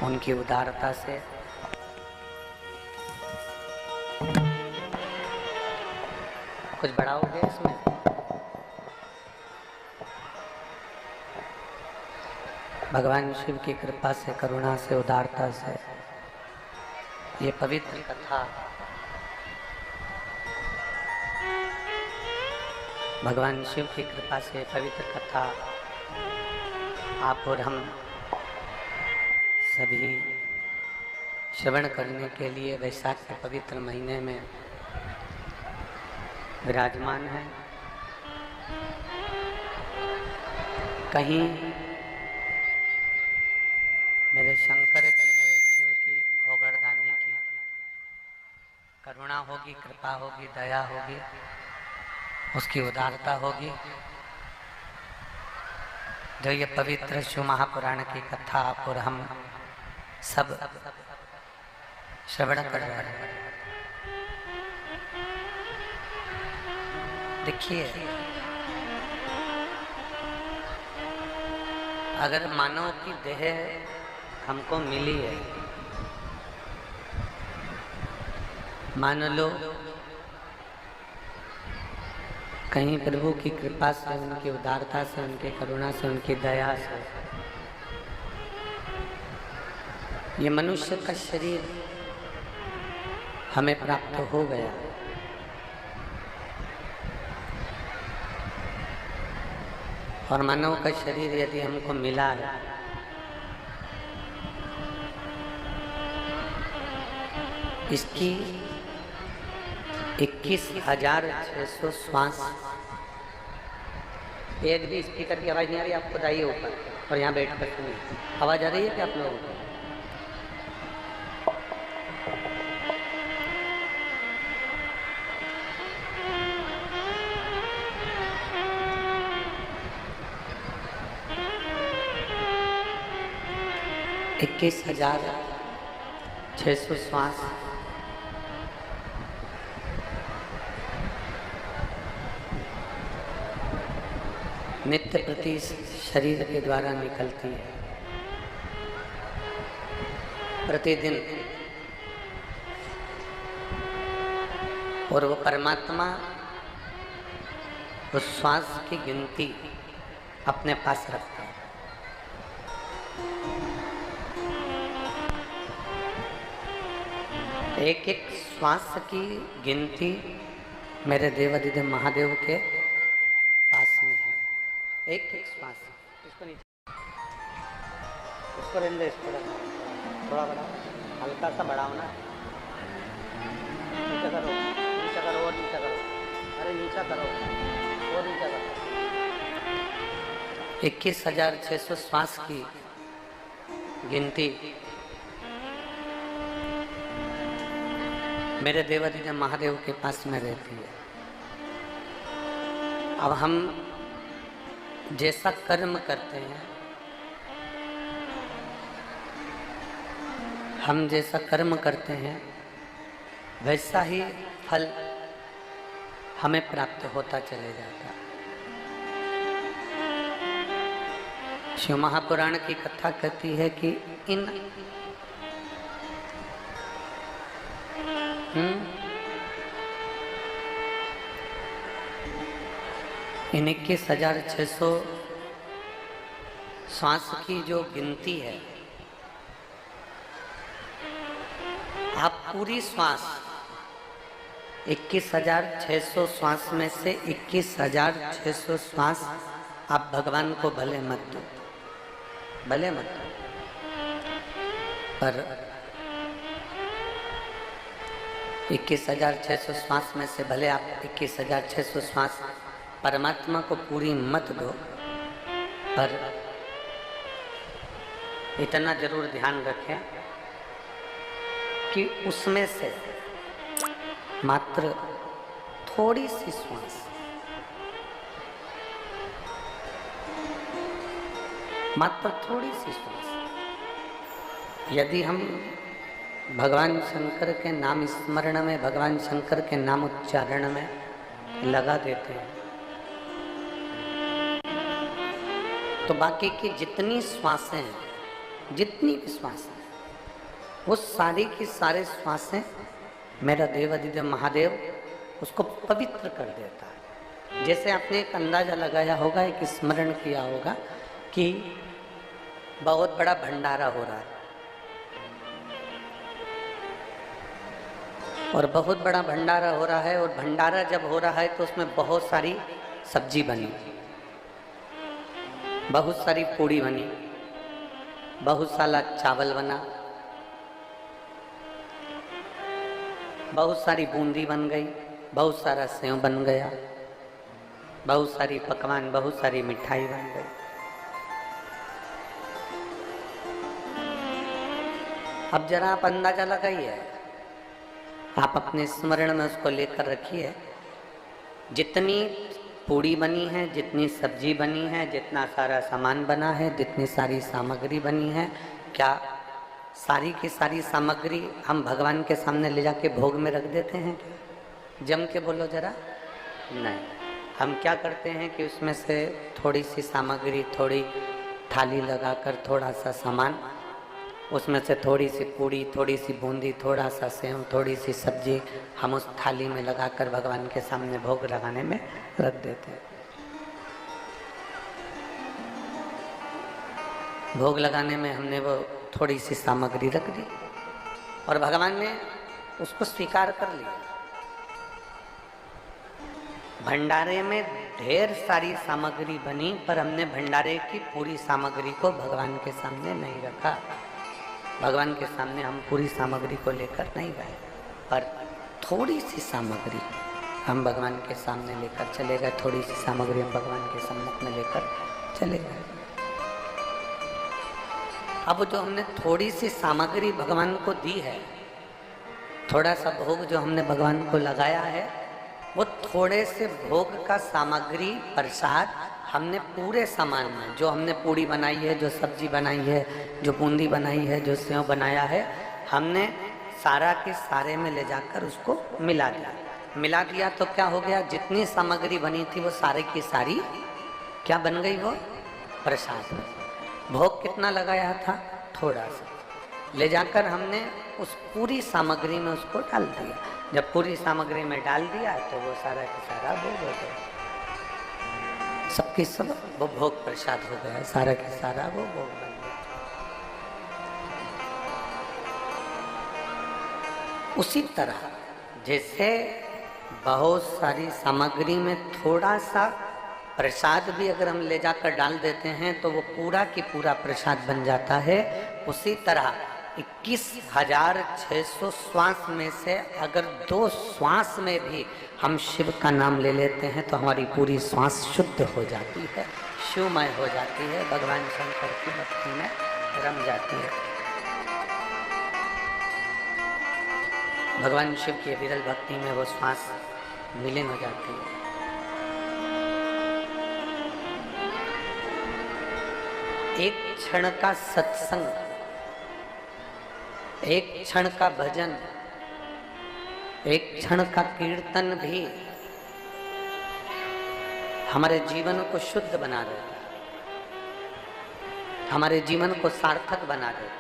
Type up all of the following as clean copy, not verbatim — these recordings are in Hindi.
उनकी उदारता से कुछ बढ़ाओगे इसमें? भगवान शिव की कृपा से, करुणा से, उदारता से ये पवित्र कथा भगवान शिव की कृपा से पवित्र कथा आप और हम सभी श्रवण करने के लिए वैशाख के पवित्र महीने में विराजमान है। कहीं मेरे शंकर की, मेरे शिव की, भोगरदानी की करुणा होगी, कृपा होगी, दया होगी, उसकी उदारता होगी, जो ये पवित्र शिव महापुराण की कथा आप और हम सब श्रवण कर रहे हैं। देखिए, अगर मानव की देह हमको मिली है, मान लो कहीं प्रभु की कृपा से, उनकी उदारता से, उनकी करुणा से, उनकी दया से ये मनुष्य का शरीर हमें प्राप्त हो गया, और मानव का शरीर यदि हमको मिला है इसकी 21,600 श्वास। एक भी स्पीकर की आवाज़ नहीं आ रही, आप खुद आइए ऊपर और यहाँ बैठ कर सुनिए। आवाज़ आ रही है क्या आप लोगों को? « 21,600 श्वास नित्य प्रति शरीर के द्वारा निकलती है प्रतिदिन, और वो परमात्मा उस श्वास की गिनती अपने पास रखता है। एक एक श्वास की गिनती मेरे देवाधिदेव महादेव के पास में है। एक एक श्वास, इसको नीचे, इसको रहने दो, इसको थोड़ा बड़ा, हल्का सा बढ़ाओ ना, नीचे करो, नीचे करो और नीचे करो, अरे नीचे करो और नीचे करो। 21,600 श्वास की गिनती मेरे देवाधिदेव महादेव के पास में रहती है। अब हम जैसा कर्म करते हैं, हम जैसा कर्म करते हैं वैसा ही फल हमें प्राप्त होता चले जाता है। शिव महापुराण की कथा कहती है कि इन इन 21,600 श्वास की जो गिनती है, आप पूरी श्वास 21,600 श्वास में से 21,600 श्वास आप भगवान को भले मत दो, भले मत दो, पर 21,600 श्वास में से भले आप 21,600 श्वास परमात्मा को पूरी मत दो, पर इतना जरूर ध्यान रखें कि उसमें से मात्र थोड़ी सी श्वास, मात्र थोड़ी सी श्वास यदि हम भगवान शंकर के नाम स्मरण में, भगवान शंकर के नाम उच्चारण में लगा देते हैं, तो बाकी की जितनी श्वासें हैं, जितनी भी श्वासें हैं, वो सारी की सारे श्वासें मेरा देव अधिदेव महादेव उसको पवित्र कर देता है। जैसे आपने एक अंदाजा लगाया होगा, एक स्मरण किया होगा कि बहुत बड़ा भंडारा हो रहा है और बहुत बड़ा भंडारा हो रहा है, और भंडारा जब हो रहा है तो उसमें बहुत सारी सब्जी बनी, बहुत सारी पूड़ी बनी, बहुत सारा चावल बना, बहुत सारी बूंदी बन गई, बहुत सारा सेव बन गया, बहुत सारी पकवान, बहुत सारी मिठाई बन गई। अब जरा आप अंदाजा लगाइए, आप अपने स्मरण में उसको लेकर रखिए, जितनी पूड़ी बनी है, जितनी सब्जी बनी है, जितना सारा सामान बना है, जितनी सारी सामग्री बनी है, क्या सारी की सारी सामग्री हम भगवान के सामने ले जाके भोग में रख देते हैं? जम के बोलो जरा। नहीं, हम क्या करते हैं कि उसमें से थोड़ी सी सामग्री, थोड़ी थाली लगाकर थोड़ा सा सामान, उसमें से थोड़ी सी पूड़ी, थोड़ी सी बूंदी, थोड़ा सा सेव, थोड़ी सी सब्जी हम उस थाली में लगाकर भगवान के सामने भोग लगाने में रख देते हैं। भोग लगाने में हमने वो थोड़ी सी सामग्री रख दी और भगवान ने उसको स्वीकार कर लिया। भंडारे में ढेर सारी सामग्री बनी, पर हमने भंडारे की पूरी सामग्री को भगवान के सामने नहीं रखा। भगवान के सामने हम पूरी सामग्री को लेकर नहीं गए, पर थोड़ी सी सामग्री हम भगवान के सामने लेकर चले गए, थोड़ी सी सामग्री हम भगवान के सम्मुख में लेकर चले गए। अब जो हमने थोड़ी सी सामग्री भगवान को दी है, थोड़ा सा भोग जो हमने भगवान को लगाया है, वो थोड़े से भोग का सामग्री प्रसाद हमने पूरे सामान में, जो हमने पूड़ी बनाई है, जो सब्जी बनाई है, जो बूंदी बनाई है, जो सेव बनाया है, हमने सारा के सारे में ले जाकर उसको मिला दिया। मिला दिया तो क्या हो गया, जितनी सामग्री बनी थी वो सारी की सारी क्या बन गई, वो प्रसाद। भोग कितना लगाया था, थोड़ा सा ले जाकर हमने उस पूरी सामग्री में उसको डाल दिया। जब पूरी सामग्री में डाल दिया तो वो सारा का सारा भोग हो गया, सबकी सब वो भोग प्रसाद हो गया, सारा का सारा वो भोग बन गया। उसी तरह जैसे बहुत सारी सामग्री में थोड़ा सा प्रसाद भी अगर हम ले जाकर डाल देते हैं तो वो पूरा की पूरा प्रसाद बन जाता है। उसी तरह 21,600 श्वास में से अगर 2 श्वास में भी हम शिव का नाम ले लेते हैं तो हमारी पूरी श्वास शुद्ध हो जाती है, शिवमय हो जाती है, भगवान शंकर की भक्ति में रम जाती है। भगवान शिव की विरल भक्ति में वो श्वास विलीन हो जाती है। एक क्षण का सत्संग, एक क्षण का भजन, एक क्षण का कीर्तन भी हमारे जीवन को शुद्ध बना देता है, हमारे जीवन को सार्थक बना देता है।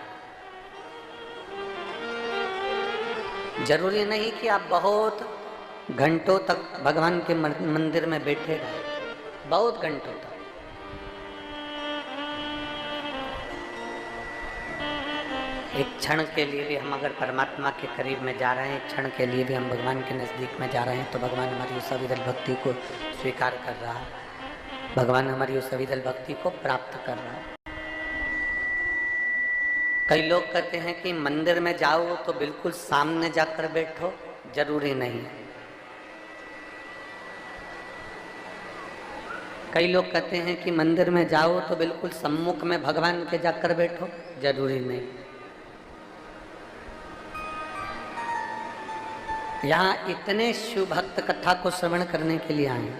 जरूरी नहीं कि आप बहुत घंटों तक भगवान के मंदिर में बैठे रहे, बहुत घंटों तक। एक क्षण के लिए भी हम अगर परमात्मा के करीब में जा रहे हैं, एक क्षण के लिए भी हम भगवान के नज़दीक में जा रहे हैं, तो भगवान हमारी उस अविरल भक्ति को स्वीकार कर रहा है, भगवान हमारी उस अविरल भक्ति को प्राप्त कर रहा है। कई लोग कहते हैं कि मंदिर में जाओ तो बिल्कुल सामने जाकर बैठो, जरूरी नहीं है। कई लोग कहते हैं कि मंदिर में जाओ तो बिल्कुल सम्मुख में भगवान के जाकर बैठो, जरूरी नहीं। यहाँ इतने शिव भक्त कथा को श्रवण करने के लिए आए,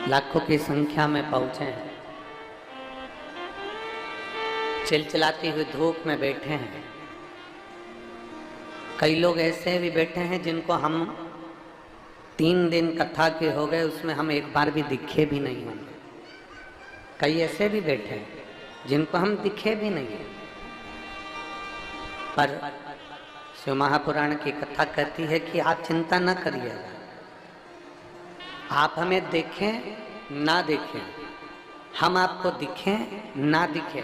लाखों की संख्या में पहुंचे हैं, चिलचिलाती हुई धूप में बैठे हैं। कई लोग ऐसे भी बैठे हैं जिनको हम 3 दिन कथा के हो गए, उसमें हम एक बार भी दिखे भी नहीं होंगे। कई ऐसे भी बैठे हैं जिनको हम दिखे भी नहीं हैं। पर शिव महापुराण की कथा कहती है कि आप चिंता न करिएगा, आप हमें देखें ना देखें, हम आपको दिखें ना दिखें,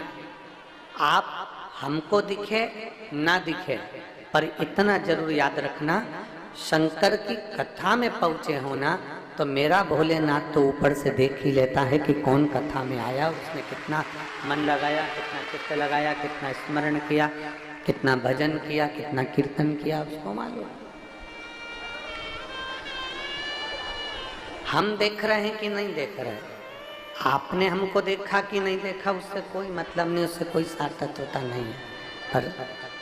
आप हमको दिखे ना दिखे, पर इतना जरूर याद रखना, शंकर की कथा में पहुंचे होना तो मेरा भोलेनाथ तो ऊपर से देख ही लेता है कि कौन कथा में आया, उसने कितना मन लगाया, कितना चित्त लगाया, कितना स्मरण किया, कितना भजन किया, कितना कीर्तन किया, उसको मालूम। हम देख रहे हैं कि नहीं देख रहे, आपने हमको देखा कि नहीं देखा, उससे कोई मतलब नहीं, उससे कोई सार्थकता नहीं है। पर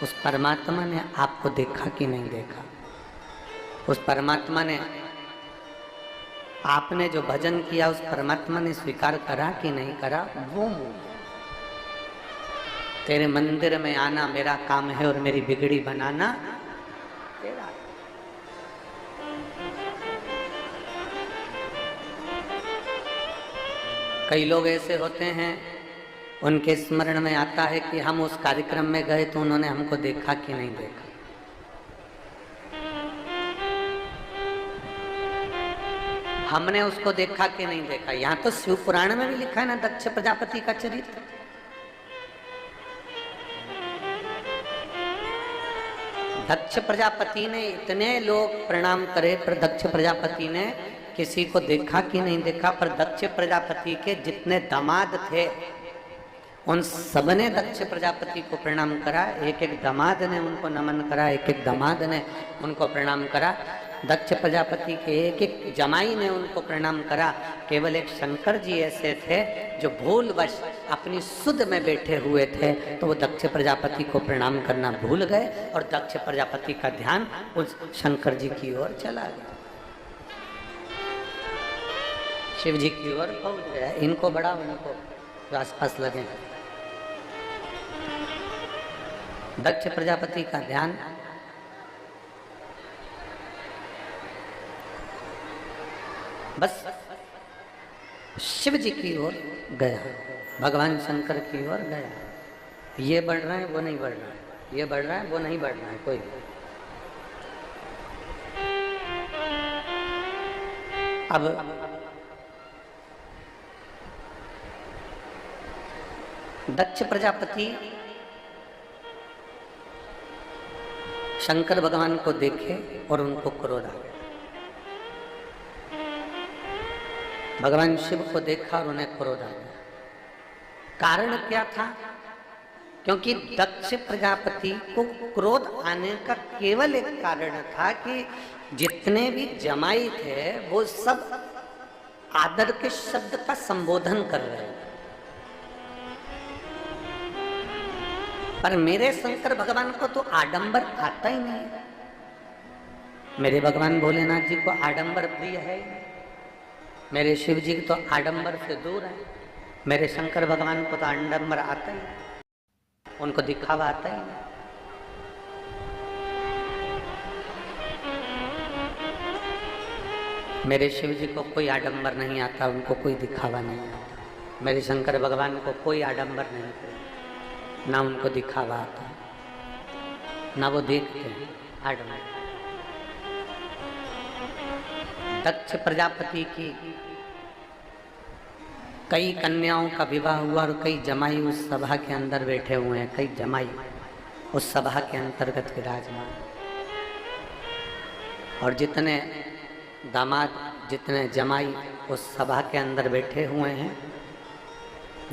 उस परमात्मा ने आपको देखा कि नहीं देखा, उस परमात्मा ने आपने जो भजन किया उस परमात्मा ने स्वीकार करा कि नहीं करा, वो तेरे मंदिर में आना मेरा काम है और मेरी बिगड़ी बनाना तेरा। कई लोग ऐसे होते हैं, उनके स्मरण में आता है कि हम उस कार्यक्रम में गए तो उन्होंने हमको देखा कि नहीं देखा। हमने उसको देखा कि नहीं देखा। यहाँ तो शिव पुराण में भी लिखा है ना दक्ष प्रजापति का चरित्र। दक्ष प्रजापति ने इतने लोग प्रणाम करे, पर दक्ष प्रजापति ने किसी को देखा कि नहीं देखा। पर दक्ष प्रजापति के जितने दामाद थे उन सबने दक्ष प्रजापति को प्रणाम करा। एक एक दामाद ने उनको नमन करा, एक एक दामाद ने उनको प्रणाम करा। दक्ष प्रजापति के एक एक जमाई ने उनको प्रणाम करा। केवल एक शंकर जी ऐसे थे जो भूलवश अपनी सुध में बैठे हुए थे, तो वो दक्ष प्रजापति को प्रणाम करना भूल गए और दक्ष प्रजापति का ध्यान उस शंकर जी की ओर चला गया, शिव जी की ओर पहुंच गया। इनको बड़ा उनको आसपास लगे। दक्ष प्रजापति का ध्यान बस शिव जी की ओर गया, भगवान शंकर की ओर गया। ये बढ़ रहा है वो नहीं बढ़ रहा है, ये बढ़ रहा है वो नहीं बढ़ रहा है कोई। अब दक्ष प्रजापति शंकर भगवान को देखे और उनको क्रोध आ गया। भगवान शिव को देखा और उन्हें क्रोध आ गया। कारण क्या था? क्योंकि दक्ष प्रजापति को क्रोध आने का केवल एक कारण था कि जितने भी जमाई थे वो सब आदर के शब्द का संबोधन कर रहे हैं, पर मेरे शंकर भगवान को तो आडंबर आता ही नहीं। मेरे भगवान भोलेनाथ जी को आडंबर प्रिय है, मेरे शिव जी तो आडंबर से दूर है। मेरे शंकर भगवान को तो आडंबर आता ही, उनको दिखावा आता ही नहीं। मेरे शिव जी को कोई आडंबर नहीं आता, उनको कोई दिखावा नहीं आता। मेरे शंकर भगवान को कोई आडंबर नहीं आता, ना उनको दिखावा आता, ना वो देखते हैं आडंबर। दक्ष प्रजापति की कई कन्याओं का विवाह हुआ और कई जमाई उस सभा के अंदर बैठे हुए हैं, कई जमाई उस सभा के अंतर्गत विराजमान। और जितने दामाद जितने जमाई उस सभा के अंदर बैठे हुए हैं,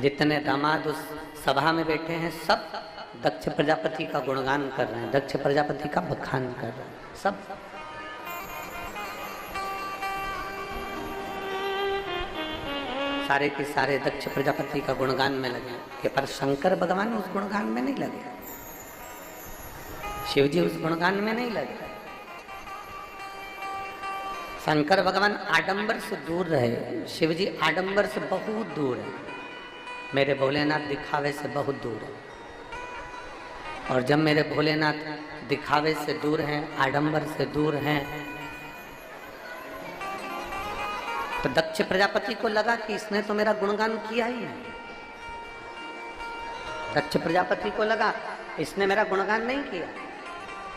जितने दामाद उस सभा में बैठे हैं, सब दक्ष प्रजापति का गुणगान कर रहे हैं, दक्ष प्रजापति का बखान कर रहे हैं। सब सारे के सारे दक्ष प्रजापति का गुणगान में लगे कि पर शंकर भगवान उस गुणगान में नहीं लगे, शिव जी उस गुणगान में नहीं लगे। शंकर भगवान आडंबर से दूर रहे, शिव जी आडंबर से बहुत दूर है, मेरे भोलेनाथ दिखावे से बहुत दूर है। और जब मेरे भोलेनाथ दिखावे से दूर हैं, आडंबर से दूर हैं, तो दक्ष प्रजापति को लगा कि इसने तो मेरा गुणगान किया ही नहीं। दक्ष प्रजापति को लगा इसने मेरा गुणगान नहीं किया।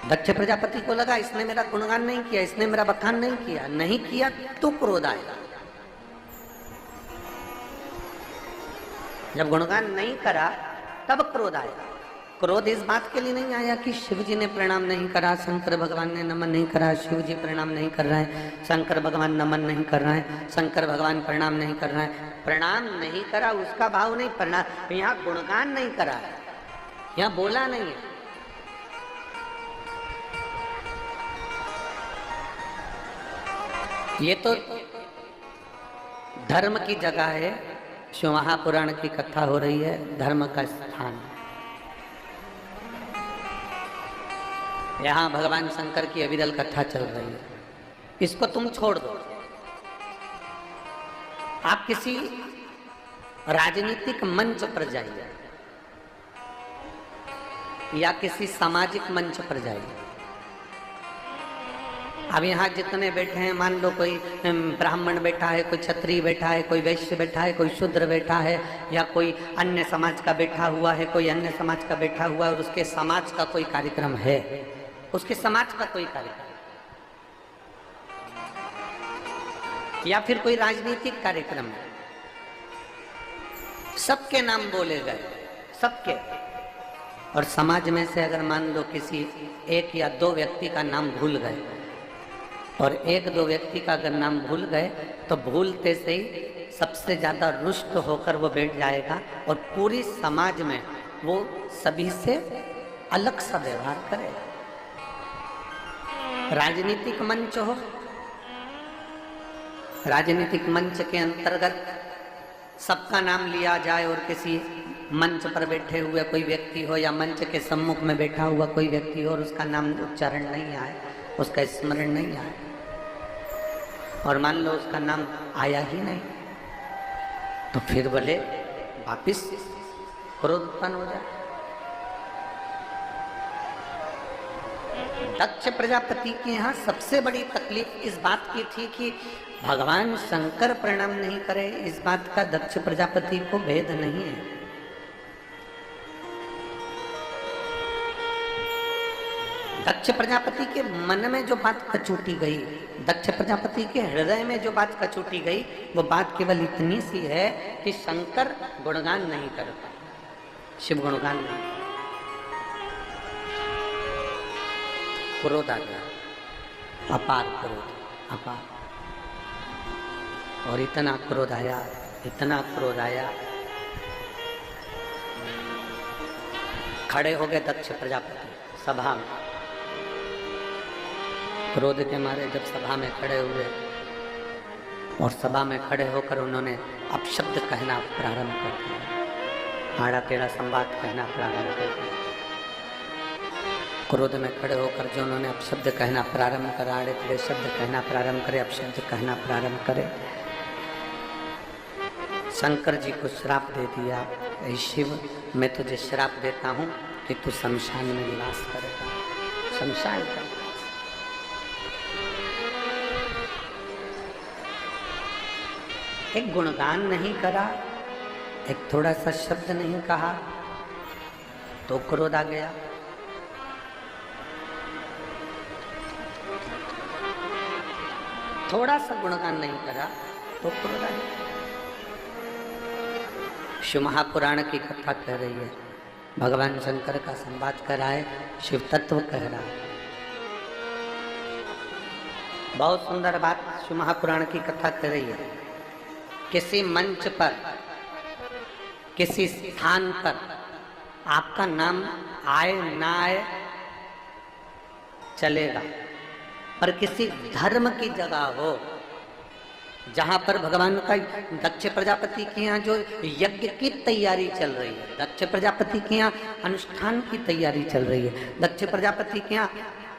दक्ष प्रजापति को लगा इसने मेरा गुणगान नहीं किया, इसने मेरा बखान नहीं किया, नहीं किया तो क्रोध आएगा। जब गुणगान नहीं करा तब क्रोध आया। क्रोध इस बात के लिए नहीं आया कि शिव जी ने प्रणाम नहीं करा, शंकर भगवान ने नमन नहीं करा, शिव जी प्रणाम नहीं कर रहे हैं, शंकर भगवान नमन नहीं कर रहे हैं, शंकर भगवान प्रणाम नहीं कर रहे हैं। प्रणाम नहीं करा उसका भाव नहीं, प्रणाम यहाँ गुणगान नहीं करा है, यहाँ बोला नहीं है। ये तो धर्म की जगह है, शिव महापुराण की कथा हो रही है, धर्म का स्थान। यहाँ भगवान शंकर की अविरल कथा चल रही है, इसको तुम छोड़ दो। आप किसी राजनीतिक मंच पर जाइए या किसी सामाजिक मंच पर जाइए। अब यहाँ जितने बैठे हैं, मान लो कोई ब्राह्मण बैठा है, कोई क्षत्रिय बैठा है, कोई वैश्य बैठा है, कोई शूद्र बैठा है, या कोई अन्य समाज का बैठा हुआ है, कोई अन्य समाज का बैठा हुआ है, और उसके समाज का कोई कार्यक्रम है, उसके समाज का कोई कार्यक्रम, या फिर कोई राजनीतिक कार्यक्रम है, सबके नाम बोले गए, सबके। और समाज में से अगर मान लो किसी एक या दो व्यक्ति का नाम भूल गए, और एक दो व्यक्ति का अगर नाम भूल गए, तो भूलते से ही सबसे ज्यादा रुष्ट होकर वो बैठ जाएगा और पूरी समाज में वो सभी से अलग सा व्यवहार करेगा। राजनीतिक मंच हो, राजनीतिक मंच के अंतर्गत सबका नाम लिया जाए और किसी मंच पर बैठे हुए कोई व्यक्ति हो या मंच के सम्मुख में बैठा हुआ कोई व्यक्ति हो और उसका नाम उच्चारण नहीं आए, उसका स्मरण नहीं आए, और मान लो उसका नाम आया ही नहीं, तो फिर बोले वापिस क्रोध उत्पन्न हो जाए। दक्ष प्रजापति के यहाँ सबसे बड़ी तकलीफ इस बात की थी कि भगवान शंकर प्रणाम नहीं करे, इस बात का दक्ष प्रजापति को भेद नहीं है। दक्ष प्रजापति के मन में जो बात कचूटी गई, दक्ष प्रजापति के हृदय में जो बात कचूटी गई, वो बात केवल इतनी सी है कि शंकर गुणगान नहीं करता, शिव गुणगान नहीं। क्रोध आ गया, अपार क्रोध, अपार। और इतना क्रोध आया, इतना क्रोध आया, खड़े हो गए दक्ष प्रजापति सभा में। क्रोध के मारे जब सभा में खड़े हुए और सभा में खड़े होकर उन्होंने अपशब्द कहना प्रारंभ कर दिया, आड़ा टेढ़ा संवाद कहना प्रारंभ कर दिया। क्रोध में खड़े होकर जो उन्होंने अपशब्द कहना प्रारंभ करा, आड़े टेढ़े शब्द कहना प्रारंभ करे, अपशब्द कहना प्रारंभ करे, शंकर जी को श्राप दे दिया, ऐ शिव मैं तुझे श्राप देता हूँ कि तू शमशान में निवास करेगा, शमशान का। एक गुणगान नहीं करा, एक थोड़ा सा शब्द नहीं कहा, तो क्रोध आ गया। थोड़ा सा गुणगान नहीं करा तो क्रोध आ गया। शिव महापुराण की कथा कह रही है, भगवान शंकर का संवाद कर रहा है, शिव तत्व कह रहा है। बहुत सुंदर बात शिव महापुराण की कथा कह रही है। किसी मंच पर, किसी स्थान पर आपका नाम आए ना आए चलेगा, पर किसी धर्म की जगह हो जहां पर भगवान का दक्ष प्रजापति के यहाँ जो यज्ञ की तैयारी चल रही है, दक्ष प्रजापति के यहाँ अनुष्ठान की तैयारी चल रही है, दक्ष प्रजापति के यहाँ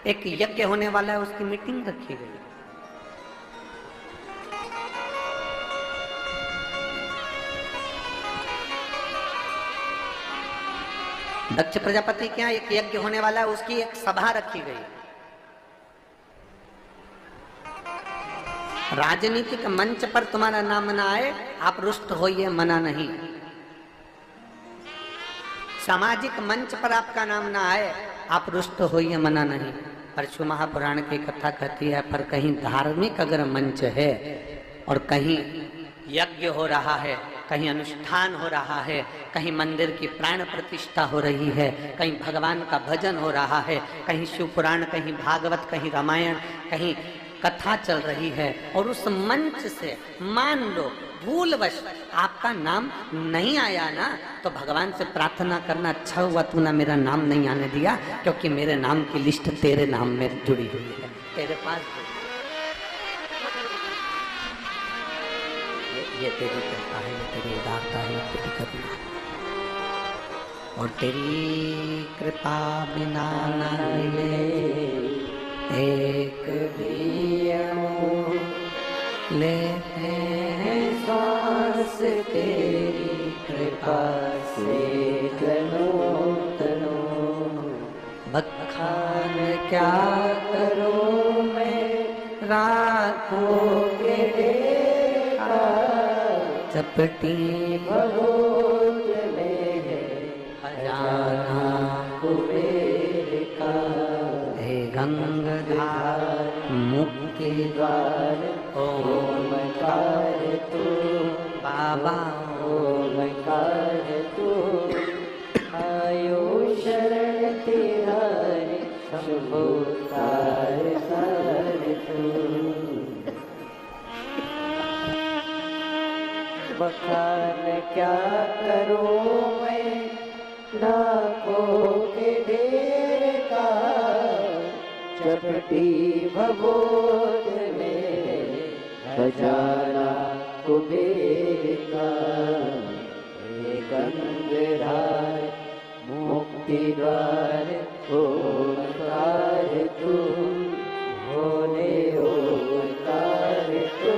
एक यज्ञ होने वाला है, उसकी मीटिंग रखी गई। दक्ष प्रजापति के यहाँ एक यज्ञ होने वाला है, उसकी एक सभा रखी गई। राजनीतिक मंच पर तुम्हारा नाम ना आए, आप रुष्ट होइए, मना नहीं। सामाजिक मंच पर आपका नाम ना आए, आप रुष्ट होइए, मना नहीं। परशु महापुराण की कथा कहती है, पर कहीं धार्मिक अगर मंच है और कहीं यज्ञ हो रहा है, कहीं अनुष्ठान हो रहा है, कहीं मंदिर की प्राण प्रतिष्ठा हो रही है, कहीं भगवान का भजन हो रहा है, कहीं शिव पुराण, कहीं भागवत, कहीं रामायण, कहीं कथा चल रही है, और उस मंच से मान लो भूलवश आपका नाम नहीं आया ना, तो भगवान से प्रार्थना करना, अच्छा हुआ तू ना मेरा नाम नहीं आने दिया, क्योंकि मेरे नाम की लिस्ट तेरे नाम में जुड़ी हुई है, तेरे पास। ये तेरी कृपा है, ये तेरी उदारता है, ये तेरी करुणा है, और तेरी कृपा बिना न मिले एक भी अमूल्य, लेते हैं सांस तेरी कृपा से तनो तनो। बखान क्या करो मैं राखों के देखा, चपटी बहुत में है खजाना कुबेर का। हे गंगाधार मुक्ति द्वार ओमकार तू, बाबा ओमकार तू, आयो शरण तेरा शंभो तार तार तू। बखान क्या करूं मैं लाखों के ढेर का, चपटी भगोद में खजाना कुबेर का। हे गंगाधार मुक्ति द्वार ओंकार तू, भोले ओंकार तू,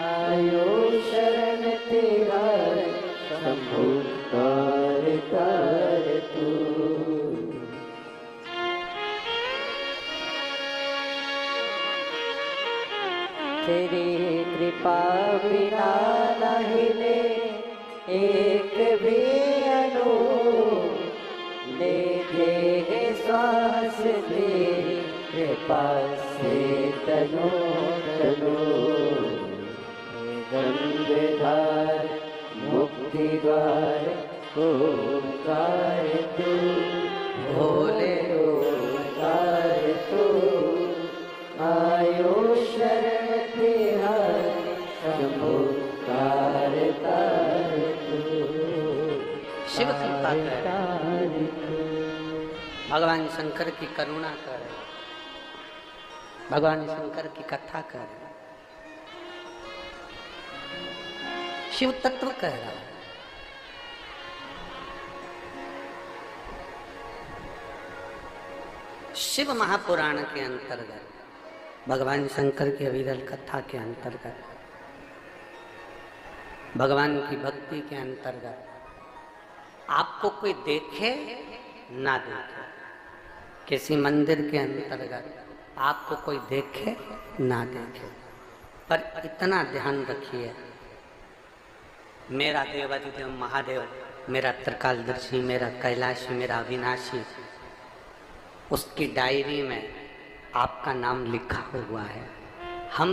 आयो शरण तेरा शंभो तार तार तू। तेरी कृपा बिना न हिले एक भी अणु, लेते हैं श्वास तेरी कृपा से तनो तनो। गंगाधार मुक्ति द्वार ओंकार तू, भोले ओंकार तू, आयो शरण तेरा शंभो तार तार तू। शिव कृपा कर, भगवान शंकर की करुणा कर, भगवान शंकर की कथा कर। शिव तत्व कह रहा है। शिव महापुराण के अंतर्गत, भगवान शंकर की अविरल कथा के अंतर्गत, भगवान की भक्ति के अंतर्गत, आपको कोई देखे ना देखे, किसी मंदिर के अंतर्गत आपको कोई देखे ना देखे, पर इतना ध्यान रखिए, मेरा देवाधिदेव महादेव, मेरा त्रिकालदर्शी, मेरा कैलाशी, मेरा अविनाशी, उसकी डायरी में आपका नाम लिखा हुआ है। हम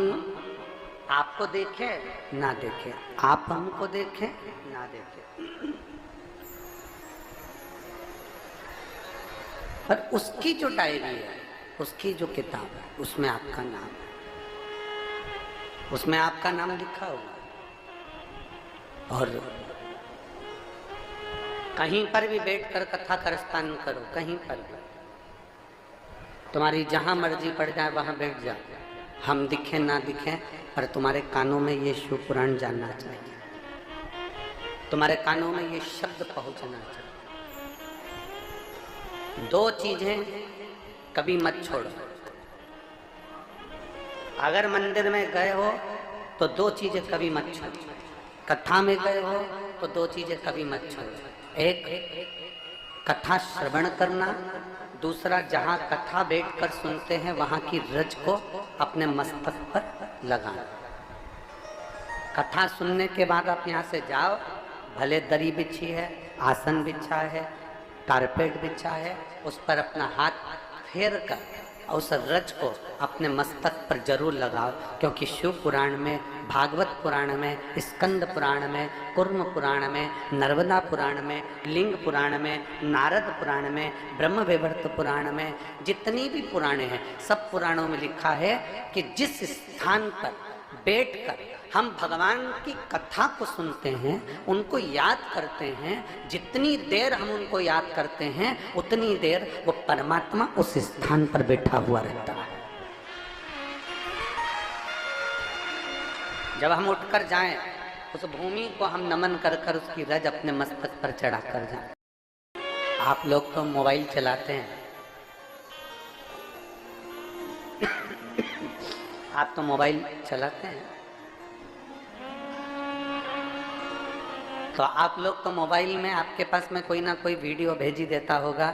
आपको देखे ना देखे, आप हमको देखे ना देखे, पर उसकी जो डायरी है, उसकी जो किताब है, उसमें आपका नाम है, उसमें आपका नाम लिखा हुआ है। और कहीं पर भी बैठकर कथा करस्तान करो, कहीं पर भी, तुम्हारी जहां मर्जी पड़ जाए वहां बैठ जाओ, हम दिखे ना दिखे, पर तुम्हारे कानों में ये शिव पुराण जानना चाहिए, तुम्हारे कानों में ये शब्द पहुंचना चाहिए। दो चीजें कभी मत छोड़ो। अगर मंदिर में गए हो तो दो चीजें कभी मत छोड़ो, कथा में गए हो तो दो चीजें कभी मत छोड़ो। एक कथा श्रवण करना, दूसरा जहाँ कथा बैठकर सुनते हैं वहाँ की रज को अपने मस्तक पर लगाना। कथा सुनने के बाद आप यहाँ से जाओ, भले दरी बिछी है, आसन बिछा है, कारपेट बिछा है, उस पर अपना हाथ फेर कर और उस रज को अपने मस्तक पर जरूर लगाओ, क्योंकि शिव पुराण में, भागवत पुराण में, स्कंद पुराण में, कुर्म पुराण में, नर्मदा पुराण में, लिंग पुराण में, नारद पुराण में, ब्रह्म वैवर्त पुराण में, जितनी भी पुराणे हैं सब पुराणों में लिखा है कि जिस स्थान पर बैठकर हम भगवान की कथा को सुनते हैं, उनको याद करते हैं, जितनी देर हम उनको याद करते हैं उतनी देर वो परमात्मा उस स्थान पर बैठा हुआ रहता है। जब हम उठकर जाएं, उस भूमि को हम नमन कर कर उसकी रज अपने मस्तक पर चढ़ा कर जाएं। आप लोग तो मोबाइल चलाते हैं, आप तो मोबाइल चलाते हैं, तो आप लोग तो मोबाइल में आपके पास में कोई ना कोई वीडियो भेज ही देता होगा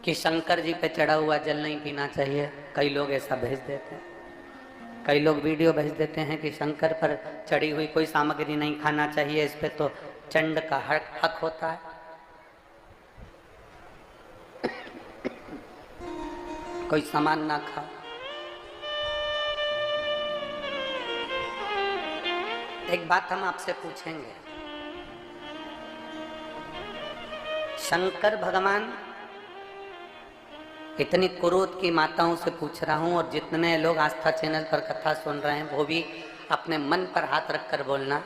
कि शंकर जी पे चढ़ा हुआ जल नहीं पीना चाहिए। कई लोग ऐसा भेज देते हैं, कई लोग वीडियो भेज देते हैं कि शंकर पर चढ़ी हुई कोई सामग्री नहीं खाना चाहिए, इस पे तो चंड का हक होता है। कोई सामान ना खाओ। एक बात हम आपसे पूछेंगे, शंकर भगवान, इतनी कुरूत की माताओं से पूछ रहा हूं और जितने लोग आस्था चैनल पर कथा सुन रहे हैं वो भी अपने मन पर हाथ रखकर बोलना,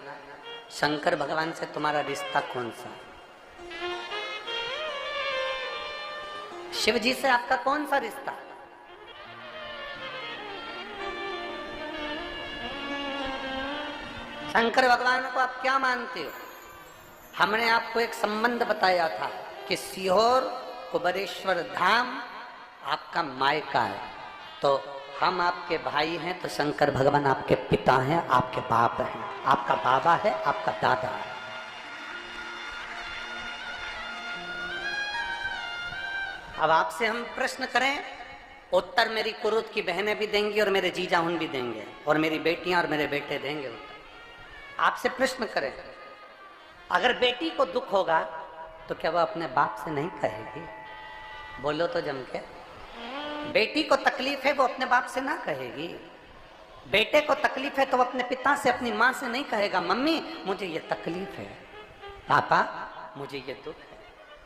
शंकर भगवान से तुम्हारा रिश्ता कौन सा? शिव जी से आपका कौन सा रिश्ता? शंकर भगवान को आप क्या मानते हो? हमने आपको एक संबंध बताया था कि सीहोर कुबेरेश्वर धाम आपका मायका है, तो हम आपके भाई हैं, तो शंकर भगवान आपके पिता हैं, आपके बाप हैं, आपका बाबा है, आपका दादा है। अब आपसे हम प्रश्न करें, उत्तर मेरी कुरुत की बहनें भी देंगी और मेरे जीजा उन भी देंगे और मेरी बेटियां और मेरे बेटे देंगे उत्तर। आपसे प्रश्न करें, अगर बेटी को दुख होगा तो क्या वह अपने बाप से नहीं कहेगी? बोलो तो जम के। बेटी को तकलीफ है वो अपने बाप से ना कहेगी। बेटे को तकलीफ है तो वो अपने पिता से, अपनी माँ से नहीं कहेगा, मम्मी मुझे ये तकलीफ है, पापा मुझे ये दुख है,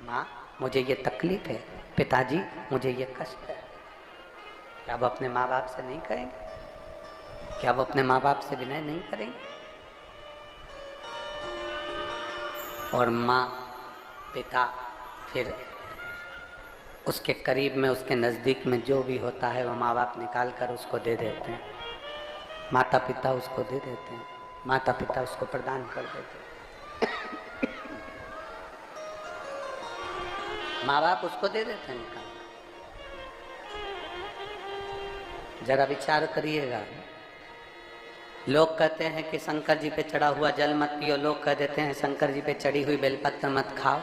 माँ मुझे ये तकलीफ है, पिताजी मुझे ये कष्ट है। क्या वो अपने माँ बाप से नहीं कहेंगे? क्या वो अपने माँ बाप से विनय नहीं करेंगे? और माँ, पिता, फिर उसके करीब में, उसके नज़दीक में जो भी होता है वो माँ बाप निकाल कर उसको दे देते हैं। माता पिता उसको दे देते हैं, माता पिता उसको प्रदान कर देते हैं। माँ बाप उसको दे देते हैं निकाल। जरा विचार करिएगा। लोग कहते हैं कि शंकर जी पे चढ़ा हुआ जल मत पियो, लोग कह देते हैं शंकर जी पे चढ़ी हुई बेलपत्र मत खाओ।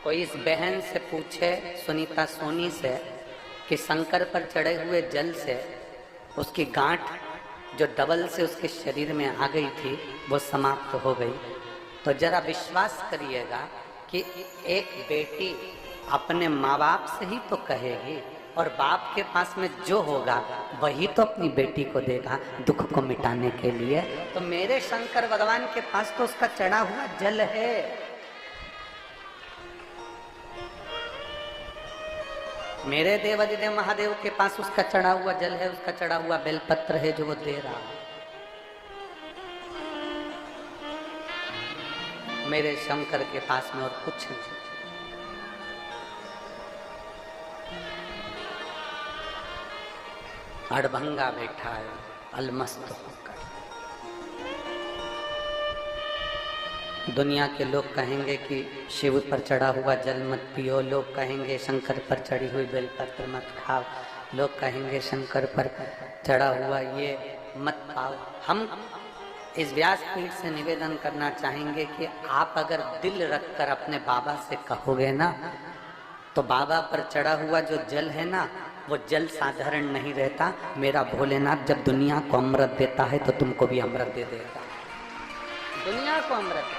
कोई इस बहन से पूछे, सुनीता सोनी से, कि शंकर पर चढ़े हुए जल से उसकी गांठ जो डबल से उसके शरीर में आ गई थी वो समाप्त हो गई, तो जरा विश्वास करिएगा कि एक बेटी अपने माँ बाप से ही तो कहेगी, और बाप के पास में जो होगा वही तो अपनी बेटी को देगा दुख को मिटाने के लिए। तो मेरे शंकर भगवान के पास तो उसका चढ़ा हुआ जल है। मेरे देवाधिदेव महादेव के पास उसका चढ़ा हुआ जल है, उसका चढ़ा हुआ बेलपत्र है जो वो दे रहा है। मेरे शंकर के पास में और कुछ नहीं। अड़भंगा बैठा है अलमस्त होकर। दुनिया के लोग कहेंगे कि शिव पर चढ़ा हुआ जल मत पियो, लोग कहेंगे शंकर पर चढ़ी हुई बेलपत्र मत खाओ, लोग कहेंगे शंकर पर चढ़ा हुआ ये मत पाओ। हम इस व्यासपीठ से निवेदन करना चाहेंगे कि आप अगर दिल रखकर अपने बाबा से कहोगे ना, तो बाबा पर चढ़ा हुआ जो जल है ना, वो जल साधारण नहीं रहता। मेरा भोलेनाथ जब दुनिया को अमृत देता है तो तुमको भी अमृत दे देगा। दुनिया को अमृत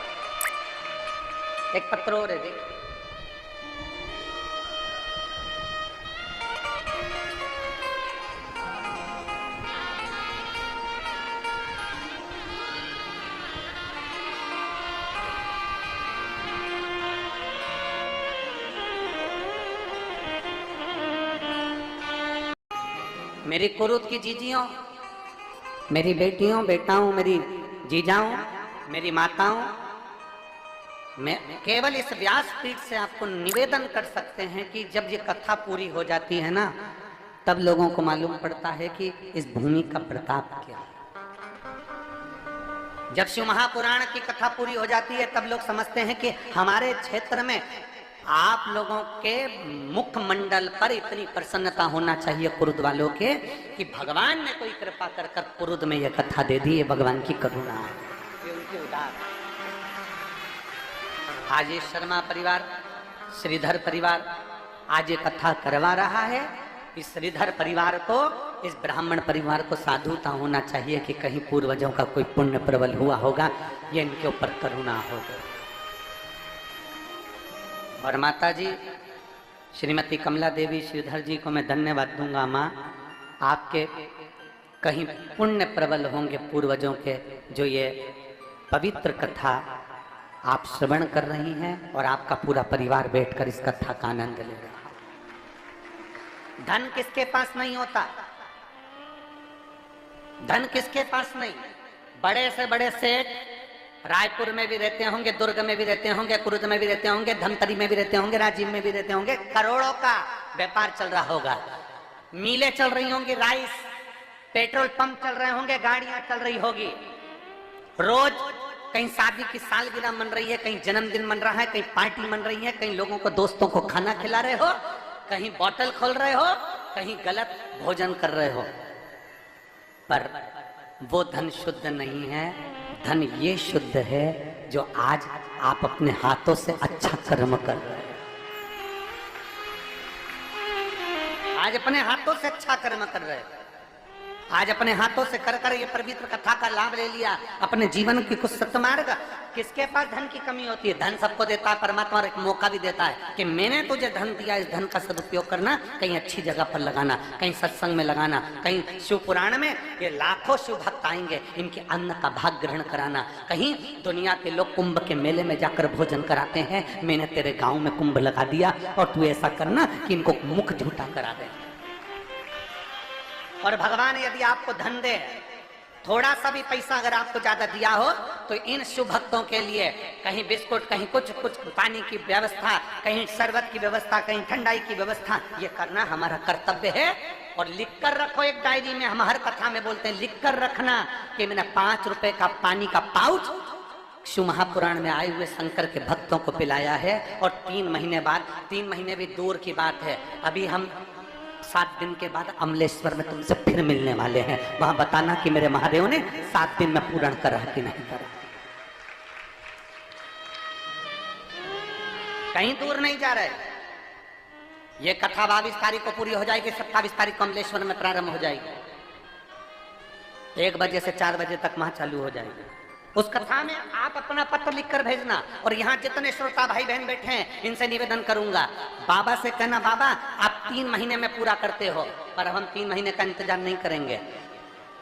एक पत्र और है देख। मेरी कुरुत की जीजियों, मेरी बेटियों, बेटाओं, मेरी जीजाओं, मेरी माताओं, मैं केवल इस व्यासपीठ से आपको निवेदन कर सकते हैं कि जब ये कथा पूरी हो जाती है ना, तब लोगों को मालूम पड़ता है कि इस भूमि का प्रताप क्या है। जब शिव महापुराण की कथा पूरी हो जाती है तब लोग समझते हैं कि हमारे क्षेत्र में आप लोगों के मुखमंडल पर इतनी प्रसन्नता होना चाहिए कुरुद वालों के कि भगवान ने कोई कृपा कर कर कुरुद में यह कथा दे दी। ये भगवान की करुणा है, ये उनकी उदार। आज ये शर्मा परिवार, श्रीधर परिवार आज ये कथा करवा रहा है। इस श्रीधर परिवार को, इस ब्राह्मण परिवार को साधुता होना चाहिए कि कहीं पूर्वजों का कोई पुण्य प्रबल हुआ होगा, ये इनके ऊपर करुणा होगा। और माता जी श्रीमती कमला देवी श्रीधर जी को मैं धन्यवाद दूंगा। माँ, आपके कहीं पुण्य प्रबल होंगे पूर्वजों के, जो ये पवित्र कथा आप श्रवण कर रही हैं और आपका पूरा परिवार बैठकर इस कथा का आनंद ले रहा है। धन किसके पास नहीं होता, धन किसके पास नहीं। बड़े से बड़े सेठ रायपुर में भी रहते होंगे, दुर्ग में भी रहते होंगे, कुरुद में भी रहते होंगे, धमतरी में भी रहते होंगे, राजीव में भी रहते होंगे। करोड़ों का व्यापार चल रहा होगा, मिलें चल रही होंगी, राइस पेट्रोल पंप चल रहे होंगे, गाड़ियां चल रही होगी। रोज कहीं शादी की सालगिरह मन रही है, कहीं जन्मदिन मन रहा है, कहीं पार्टी मन रही है, कहीं लोगों को दोस्तों को खाना खिला रहे हो, कहीं बोतल खोल रहे हो, कहीं गलत भोजन कर रहे हो। पर वो धन शुद्ध नहीं है। धन ये शुद्ध है जो आज आप अपने हाथों से अच्छा कर्म कर रहे हैं। आज अपने हाथों से अच्छा कर्म कर रहे हैं। आज अपने हाथों से कर कर ये पवित्र कथा का लाभ ले लिया, अपने जीवन की कुछ सत्मार्ग। किसके पास धन की कमी होती है? धन सबको देता है परमात्मा, और एक मौका भी देता है कि मैंने तुझे धन दिया, इस धन का सदुपयोग करना, कहीं अच्छी जगह पर लगाना, कहीं सत्संग में लगाना, कहीं शिव पुराण में ये लाखों शिव भक्त आएंगे, इनके अन्न का भाग ग्रहण कराना। कहीं दुनिया के लोग कुंभ के मेले में जाकर भोजन कराते हैं, मैंने तेरे गाँव में कुंभ लगा दिया और तू ऐसा करना कि इनको मुख झूठा करा दे। और भगवान यदि आपको धन दे, थोड़ा सा भी पैसा अगर आपको ज्यादा दिया हो, तो इन शुभ भक्तों के लिए कहीं बिस्कुट, कहीं कुछ पानी की व्यवस्था, कहीं शरबत की व्यवस्था, कहीं ठंडाई की व्यवस्था, ये करना हमारा कर्तव्य है। और लिख कर रखो एक डायरी में, हम हर कथा में बोलते हैं लिख कर रखना कि मैंने 5 रुपए का पानी का पाउच शिव महापुराण में आए हुए शंकर के भक्तों को पिलाया है। और 3 महीने बाद, 3 महीने भी दूर की बात है, अभी हम 7 दिन के बाद अमलेश्वर में तुमसे फिर मिलने वाले हैं। वहां बताना कि मेरे महादेव ने 7 दिन में पूर्ण करा कि नहीं करा। कहीं दूर नहीं जा रहे। ये कथा 22 तारीख को पूरी हो जाएगी, 27 तारीख को अमलेश्वर में प्रारंभ हो जाएगी। 1 बजे से 4 बजे तक वहां चालू हो जाएगी। उस कथा में आप अपना पत्र लिखकर भेजना। और यहाँ जितने श्रोता भाई बहन बैठे हैं, इनसे निवेदन करूंगा, बाबा से कहना बाबा आप 3 महीने में पूरा करते हो, पर हम 3 महीने का इंतजार नहीं करेंगे।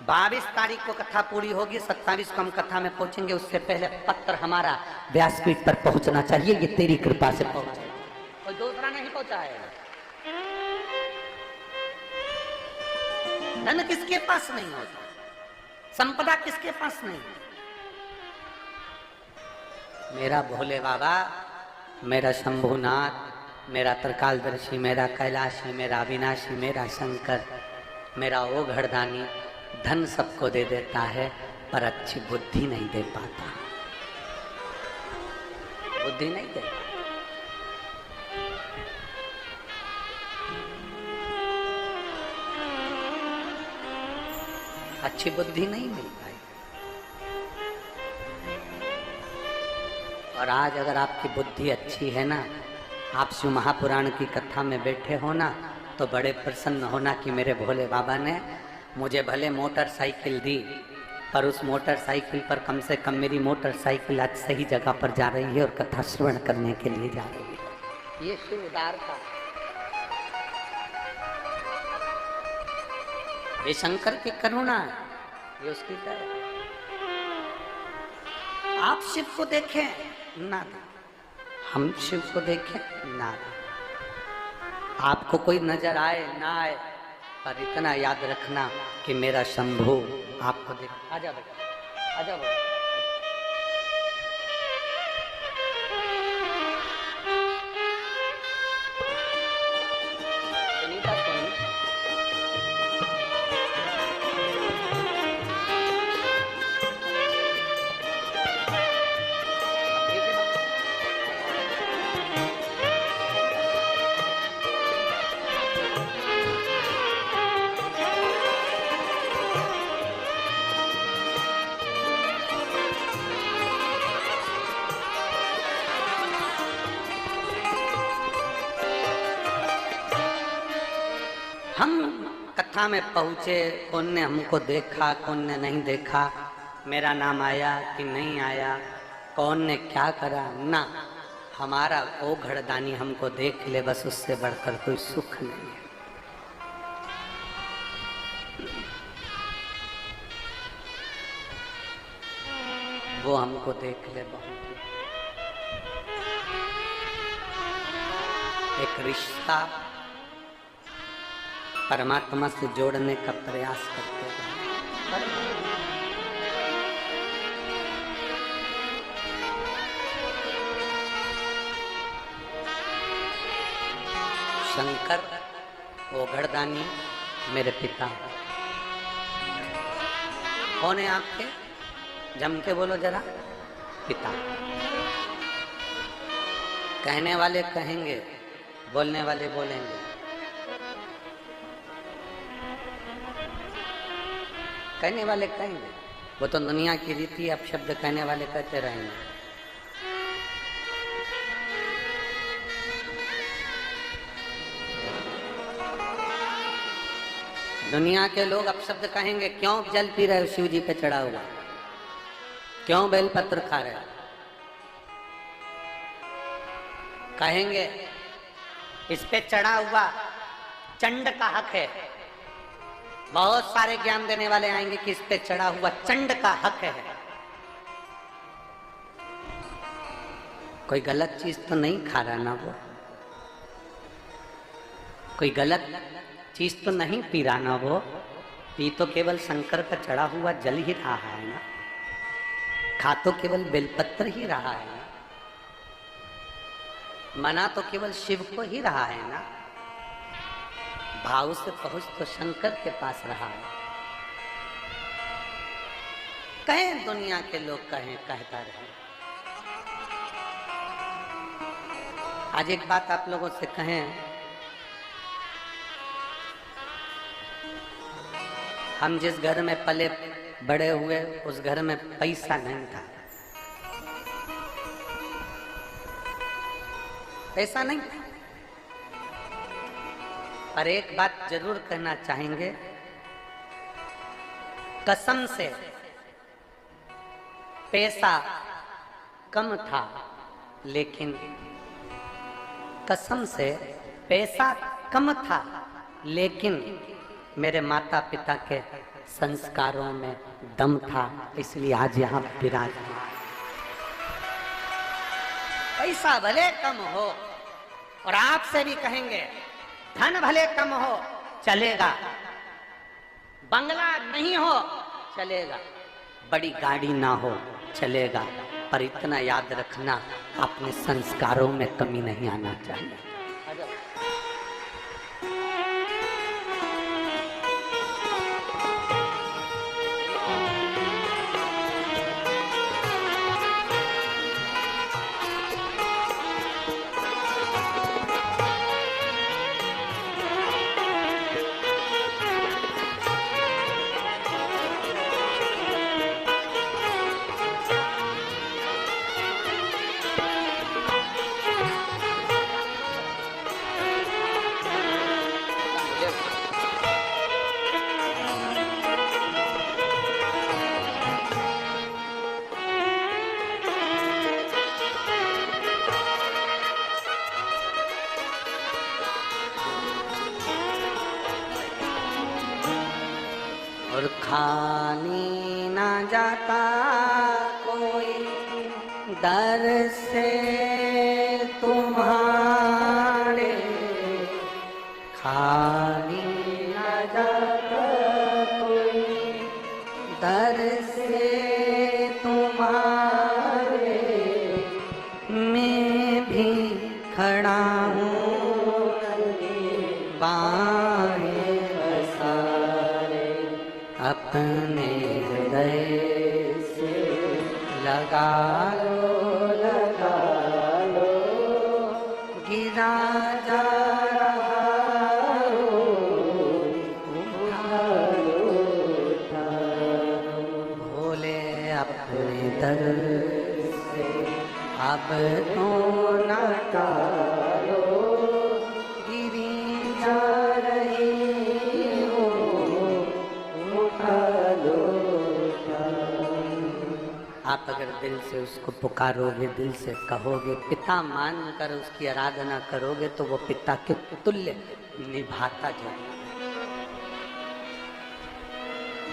22 तारीख को कथा पूरी होगी, 27 को हम कथा में पहुंचेंगे। उससे पहले पत्र हमारा व्यासपीठ पर पहुंचना चाहिए। ये तेरी कृपा से पहुंचे, कोई दूसरा नहीं पहुंचा है। धन किसके पास नहीं होता, संपदा किसके पास नहीं। मेरा भोले बाबा, मेरा शंभुनाथ, मेरा त्रिकालदर्शी, मेरा कैलाशी, मेरा अविनाशी, मेरा शंकर, मेरा ओ घरदानी धन सबको दे देता है, पर अच्छी बुद्धि नहीं दे पाता। बुद्धि नहीं दे, अच्छी बुद्धि नहीं मिल पाई। और आज अगर आपकी बुद्धि अच्छी है ना, आप शिव महापुराण की कथा में बैठे हो ना, तो बड़े प्रसन्न होना कि मेरे भोले बाबा ने मुझे भले मोटरसाइकिल दी, पर उस मोटरसाइकिल पर कम से कम मेरी मोटरसाइकिल आज सही जगह पर जा रही है और कथा श्रवण करने के लिए जा रही है। ये शिव उदारता, ये शंकर की करुणा है, ये उसकी दया। आप शिव को देखें ना, हम शिव को देखें ना, आपको कोई नजर आए ना आए, पर इतना याद रखना कि मेरा शंभू आपको देख। आजा बेटा, आजा बेटा। हम कथा में पहुँचे, कौन ने हमको देखा, कौन ने नहीं देखा, मेरा नाम आया कि नहीं आया, कौन ने क्या करा, ना, हमारा ओ घड़दानी हमको देख ले, बस उससे बढ़कर कोई सुख नहीं है। वो हमको देख ले, बहुत एक रिश्ता परमात्मा से जोड़ने का प्रयास करते हैं। शंकर वो घड़दानी मेरे पिता। कौन है आपके? जम के बोलो जरा। पिता। कहने वाले कहेंगे, बोलने वाले बोलेंगे। कहने वाले कहेंगे, वो तो दुनिया की रीति है, अब शब्द कहने वाले कहते रहेंगे। दुनिया के लोग अब शब्द कहेंगे, क्यों जल पी रहे हो शिव जी पे चढ़ा हुआ, क्यों बेलपत्र खा रहे हो। कहेंगे इस पे चढ़ा हुआ चंड का हक है। बहुत सारे ज्ञान देने वाले आएंगे कि इस पे चढ़ा हुआ चंड का हक है। कोई गलत चीज तो नहीं खा रहा ना, वो कोई गलत चीज तो नहीं पी रहा ना, वो पी तो केवल शंकर का चढ़ा हुआ जल ही रहा है ना, खा तो केवल बेलपत्र ही रहा है ना, मना तो केवल शिव को ही रहा है ना, भाव से पहुंच तो शंकर के पास रहा है। कहें दुनिया के लोग, कहें, कहता रहे। आज एक बात आप लोगों से कहें, हम जिस घर में पले बड़े हुए उस घर में पैसा नहीं था, पैसा नहीं था। पर एक बात जरूर कहना चाहेंगे, कसम से पैसा कम था, लेकिन कसम से पैसा कम था, लेकिन मेरे माता पिता के संस्कारों में दम था, इसलिए आज यहाँ विराजमान। पैसा भले कम हो, और आपसे भी कहेंगे धन भले कम हो चलेगा, बंगला नहीं हो चलेगा, बड़ी गाड़ी ना हो चलेगा, पर इतना याद रखना अपने संस्कारों में कमी नहीं आना चाहिए। खाली ना जाता कोई दर से तुम्हारे, खाली ना जाता कोई दर से तुम्हारे, मैं भी खड़ा हूँ बाहें पसारे, अपने हृदय से लगा लो, गिरा जा रहा हो, उठा लो, भोले अपने दर से अब तो न टालो, गिरी जा रही हो, उठा लो। आप अगर दिल से उसको पुकारोगे, दिल से कहोगे, पिता मानकर उसकी आराधना करोगे, तो वो पिता के तुल्य निभाता जाएगा,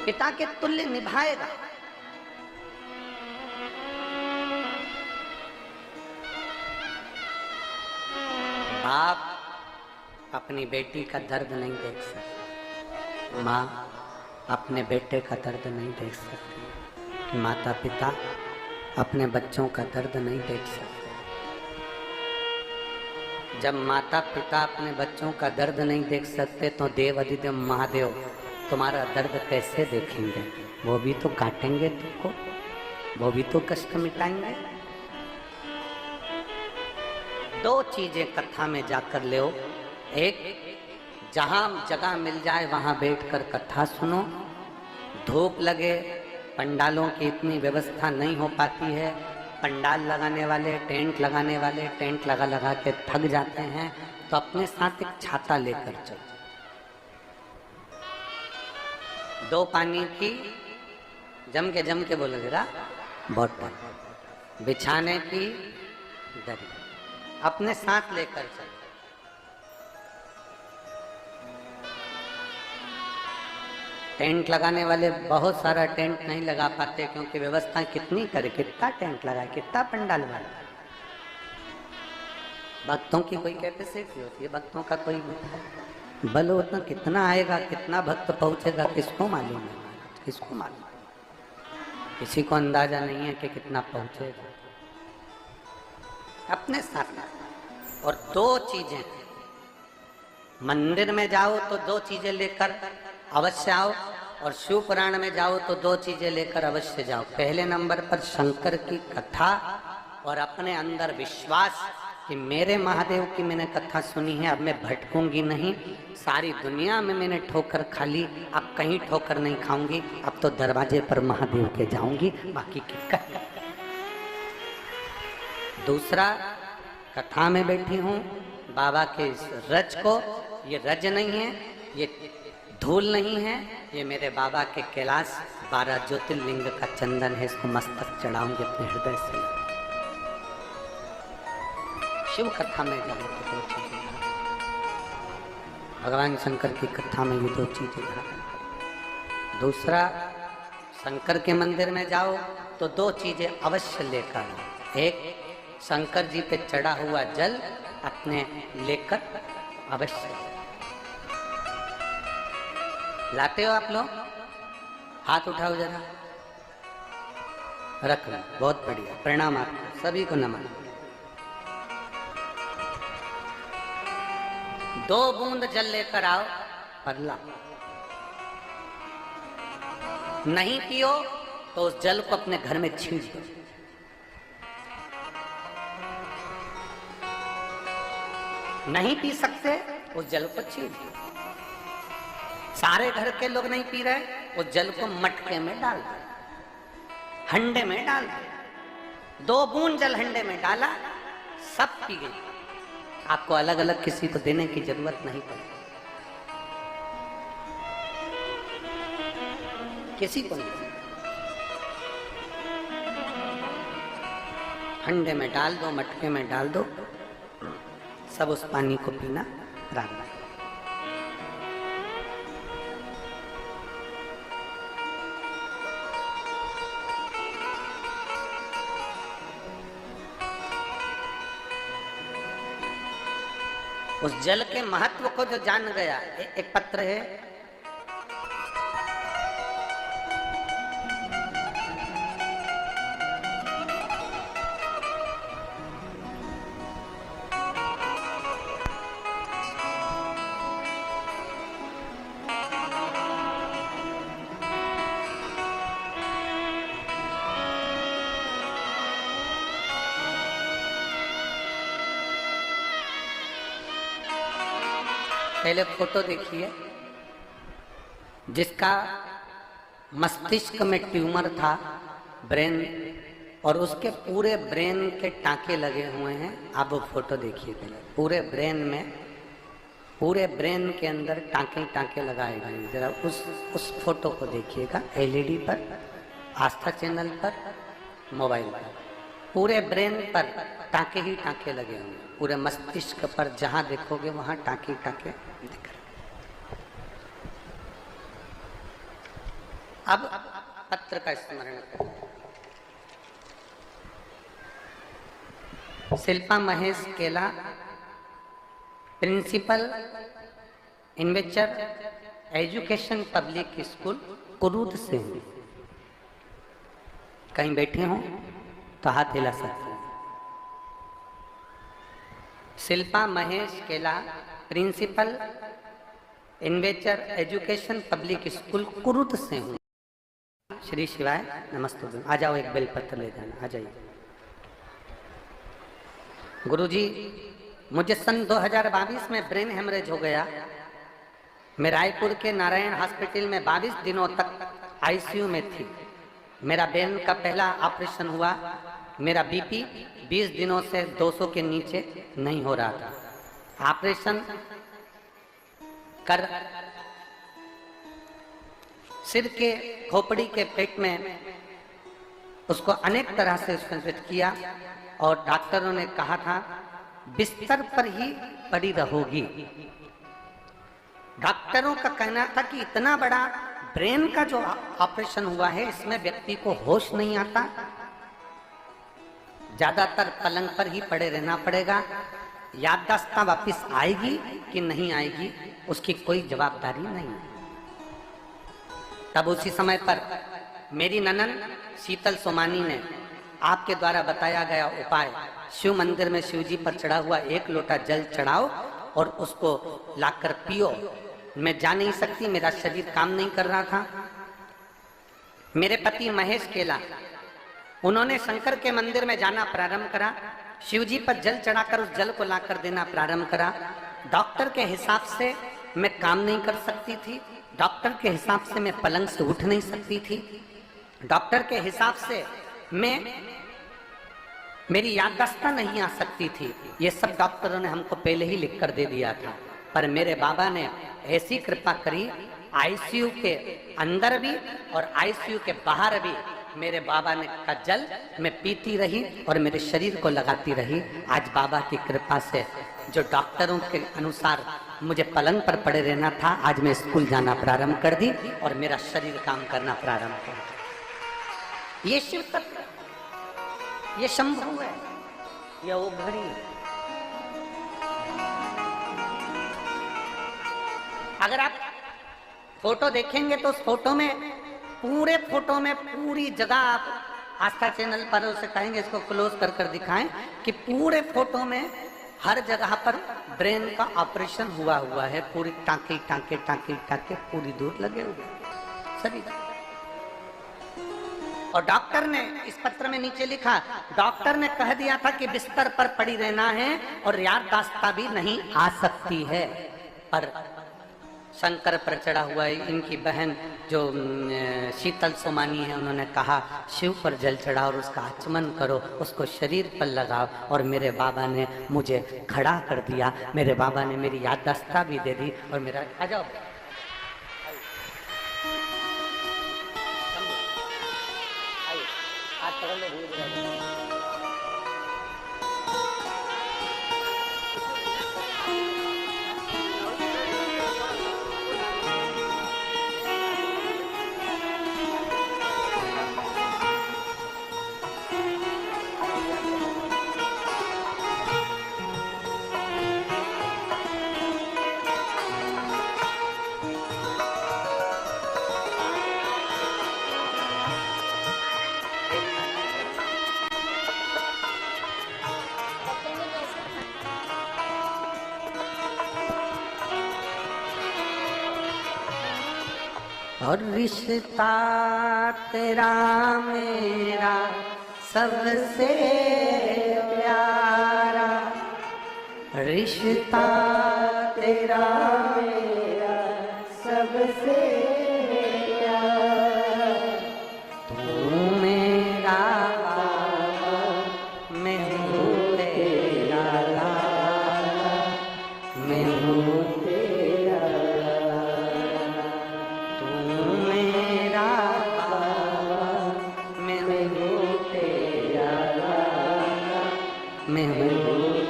पिता के तुल्य निभाएगा। बाप अपनी बेटी का दर्द नहीं देख सकते, माँ अपने बेटे का दर्द नहीं देख सकती, माता पिता अपने बच्चों का दर्द नहीं देख सकते। जब माता पिता अपने बच्चों का दर्द नहीं देख सकते तो देव अधिदेव महादेव तुम्हारा दर्द कैसे देखेंगे? वो भी तो काटेंगे तुमको, वो भी तो कष्ट मिटाएंगे। दो चीजें कथा में जाकर ले, एक जहां जगह मिल जाए वहां बैठकर कथा सुनो, धूप लगे, पंडालों की इतनी व्यवस्था नहीं हो पाती है, पंडाल लगाने वाले टेंट लगाने वाले टेंट लगा लगा के थक जाते हैं, तो अपने साथ एक छाता लेकर चलो, दो पानी की जम के बोलो जरा बोतल, बिछाने की दरी अपने साथ लेकर चलो। टेंट लगाने वाले बहुत सारा टेंट नहीं लगा पाते, क्योंकि व्यवस्था कितनी करे, कितना टेंट लगाए, कितना पंडाल लगाए। भक्तों की कोई कैपेसिटी होती है, भक्तों का कोई बल होता, कितना आएगा, कितना भक्त पहुंचेगा, किसको मालूम है, किसको मालूम, किसी को अंदाजा नहीं है कि कितना पहुंचेगा। अपने साथ। और दो चीजें, मंदिर में जाओ तो दो चीजें लेकर अवश्य आओ, और शिव पुराण में जाओ तो दो चीजें लेकर अवश्य जाओ। पहले नंबर पर शंकर की कथा और अपने अंदर विश्वास कि मेरे महादेव की मैंने कथा सुनी है, अब मैं भटकूंगी नहीं, सारी दुनिया में मैंने ठोकर खा ली, अब कहीं ठोकर नहीं खाऊंगी, अब तो दरवाजे पर महादेव के जाऊंगी, बाकी की कथा। दूसरा, कथा में बैठी हूँ बाबा के इस रज को, ये रज नहीं है, ये धूल नहीं है, ये मेरे बाबा के कैलाश 12 ज्योतिर्लिंग का चंदन है, इसको मस्तक चढ़ाऊंगी अपने हृदय से। शिव कथा में जाओ तो दो चीजें, भगवान शंकर की कथा में ये दो चीजें। दूसरा, शंकर के मंदिर में जाओ तो दो चीजें अवश्य लेकर आओ। एक, शंकर जी पे चढ़ा हुआ जल अपने लेकर अवश्य लाते हो आप लोग, हाथ उठाओ जरा, रख लो, बहुत बढ़िया, प्रणाम आपको सभी को नमन। 2 बूंद जल लेकर आओ, परला नहीं पियो तो उस जल को अपने घर में छींट दो। नहीं पी सकते उस जल को छींट दो। सारे घर के लोग नहीं पी रहे, उस जल को मटके में डाल दो, हंडे में डाल दो। 2 बूंद जल हंडे में डाला, सब पी गई। आपको अलग अलग किसी को देने की जरूरत नहीं पड़ेगी, किसी को नहीं। हंडे में डाल दो, मटके में डाल दो, सब उस पानी को पीना आरंभ। उस जल के महत्व को जो जान गया, एक पत्र है, पहले फोटो देखिए, जिसका मस्तिष्क में ट्यूमर था, ब्रेन, और उसके पूरे ब्रेन के टांके लगे हुए हैं। आप वो फोटो देखिए पहले, पूरे ब्रेन में, पूरे ब्रेन के अंदर टांके टांके लगाए गए। जरा उस फोटो को देखिएगा, एलईडी पर, आस्था चैनल पर, मोबाइल पर, पूरे ब्रेन पर टांके ही टांके लगे होंगे। पूरे मस्तिष्क पर जहां देखोगे वहां टांके टांके दिख रहे। अब पत्र का स्मरण करें। Shilpa Mahesh Kela, principal investor education public school, Kurud से। कहीं बैठे हो तो हाथ हिला सकते हैं। Shilpa Mahesh Kela, principal investor education public school, Kurud से हूँ। श्री शिवाय नमस्ते। आ जाओ, एक बेलपत्र ले जाना, आ जाइए। गुरुजी, मुझे सन 2022 में ब्रेन हेमरेज हो गया। मैं रायपुर के नारायण हॉस्पिटल में 22 दिनों तक आईसीयू में थी। मेरा ब्रेन का पहला ऑपरेशन हुआ। मेरा बीपी 20 दिनों से 200 के नीचे नहीं हो रहा था। ऑपरेशन कर सिर के खोपड़ी के पेट में उसको अनेक तरह से संरक्षित किया और डॉक्टरों ने कहा था बिस्तर पर ही पड़ी रहोगी। डॉक्टरों का कहना था कि इतना बड़ा ब्रेन का जो ऑपरेशन हुआ है, इसमें व्यक्ति को होश नहीं आता, ज्यादातर पलंग पर ही पड़े रहना पड़ेगा। याददाश्त वापस आएगी कि नहीं आएगी, उसकी कोई जवाबदारी नहीं। तब उसी समय पर मेरी ननन शीतल सोमानी ने आपके द्वारा बताया गया उपाय, शिव मंदिर में शिव जी पर चढ़ा हुआ 1 लोटा जल चढ़ाओ और उसको लाकर पियो। मैं जा नहीं सकती, मेरा शरीर काम नहीं कर रहा था। मेरे पति महेश केला, उन्होंने शंकर के मंदिर में जाना प्रारंभ करा, शिव जी पर जल चढ़ाकर उस जल को लाकर देना प्रारंभ करा। डॉक्टर के हिसाब से मैं काम नहीं कर सकती थी, डॉक्टर के हिसाब से मैं पलंग से उठ नहीं सकती थी, डॉक्टर के हिसाब से मेरी याददाश्त नहीं आ सकती थी। ये सब डॉक्टरों ने हमको पहले ही लिख कर दे दिया था। पर मेरे बाबा ने ऐसी कृपा करी, आईसीयू के अंदर भी और आईसीयू के बाहर भी मेरे बाबा ने का जल मैं पीती रही और मेरे शरीर को लगाती रही। आज बाबा की कृपा से जो डॉक्टरों के अनुसार मुझे पलंग पर पड़े रहना था, आज मैं स्कूल जाना प्रारंभ कर दी और मेरा शरीर काम करना प्रारंभ कर दिया। ये शिव तत्व, ये शंभु है, ये उघड़ी है। अगर आप फोटो देखेंगे तो उस फोटो में, पूरे फोटो में पूरी जगह, आप आस्था चैनल पर उसे कहेंगे इसको क्लोज कर कर दिखाएं कि पूरे फोटो में हर जगह पर ब्रेन का ऑपरेशन हुआ है। पूरी टांके टांके टांके टांके पूरी दूर लगे हुए सभी। और डॉक्टर ने इस पत्र में नीचे लिखा, डॉक्टर ने कह दिया था कि बिस्तर पर पड़ी रहना है और याददाश्त भी नहीं आ सकती है। पर शंकर पर चढ़ा हुआ है, इनकी बहन जो शीतल सोमानी है, उन्होंने कहा शिव पर जल चढ़ाओ और उसका आचमन करो, उसको शरीर पर लगाओ। और मेरे बाबा ने मुझे खड़ा कर दिया, मेरे बाबा ने मेरी याददाश्त भी दे दी और मेरा, आ जाओ और रिश्ता तेरा मेरा सबसे प्यारा, रिश्ता तेरा मेरा सबसे प्यारा, तू मेरा बाबा मैं हूँ तेरा लाला, मैं हूँ तेरा लाला, तू मेरा बाबा मैं हूँ तेरा लाला, मैं हूँ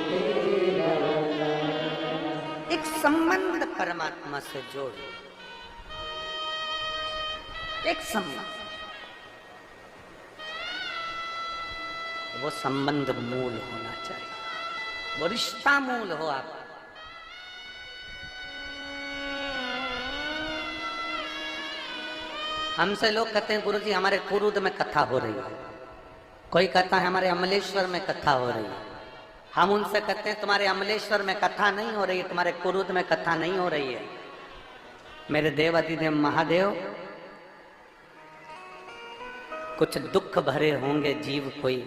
तेरा लाला। एक संबंध परमात्मा से जोड़, एक संबंध, वो संबंध मूल होना चाहिए, वो रिश्ता मूल हो आपका। हमसे लोग कहते हैं गुरुजी हमारे कुरुद में कथा हो रही है, कोई कहता है हमारे अमलेश्वर में कथा हो रही है। हम उनसे कहते हैं तुम्हारे अमलेश्वर में कथा नहीं हो रही है, तुम्हारे कुरुद में कथा नहीं हो रही है। मेरे देव अधिदेव महादेव, कुछ दुख भरे होंगे जीव कोई,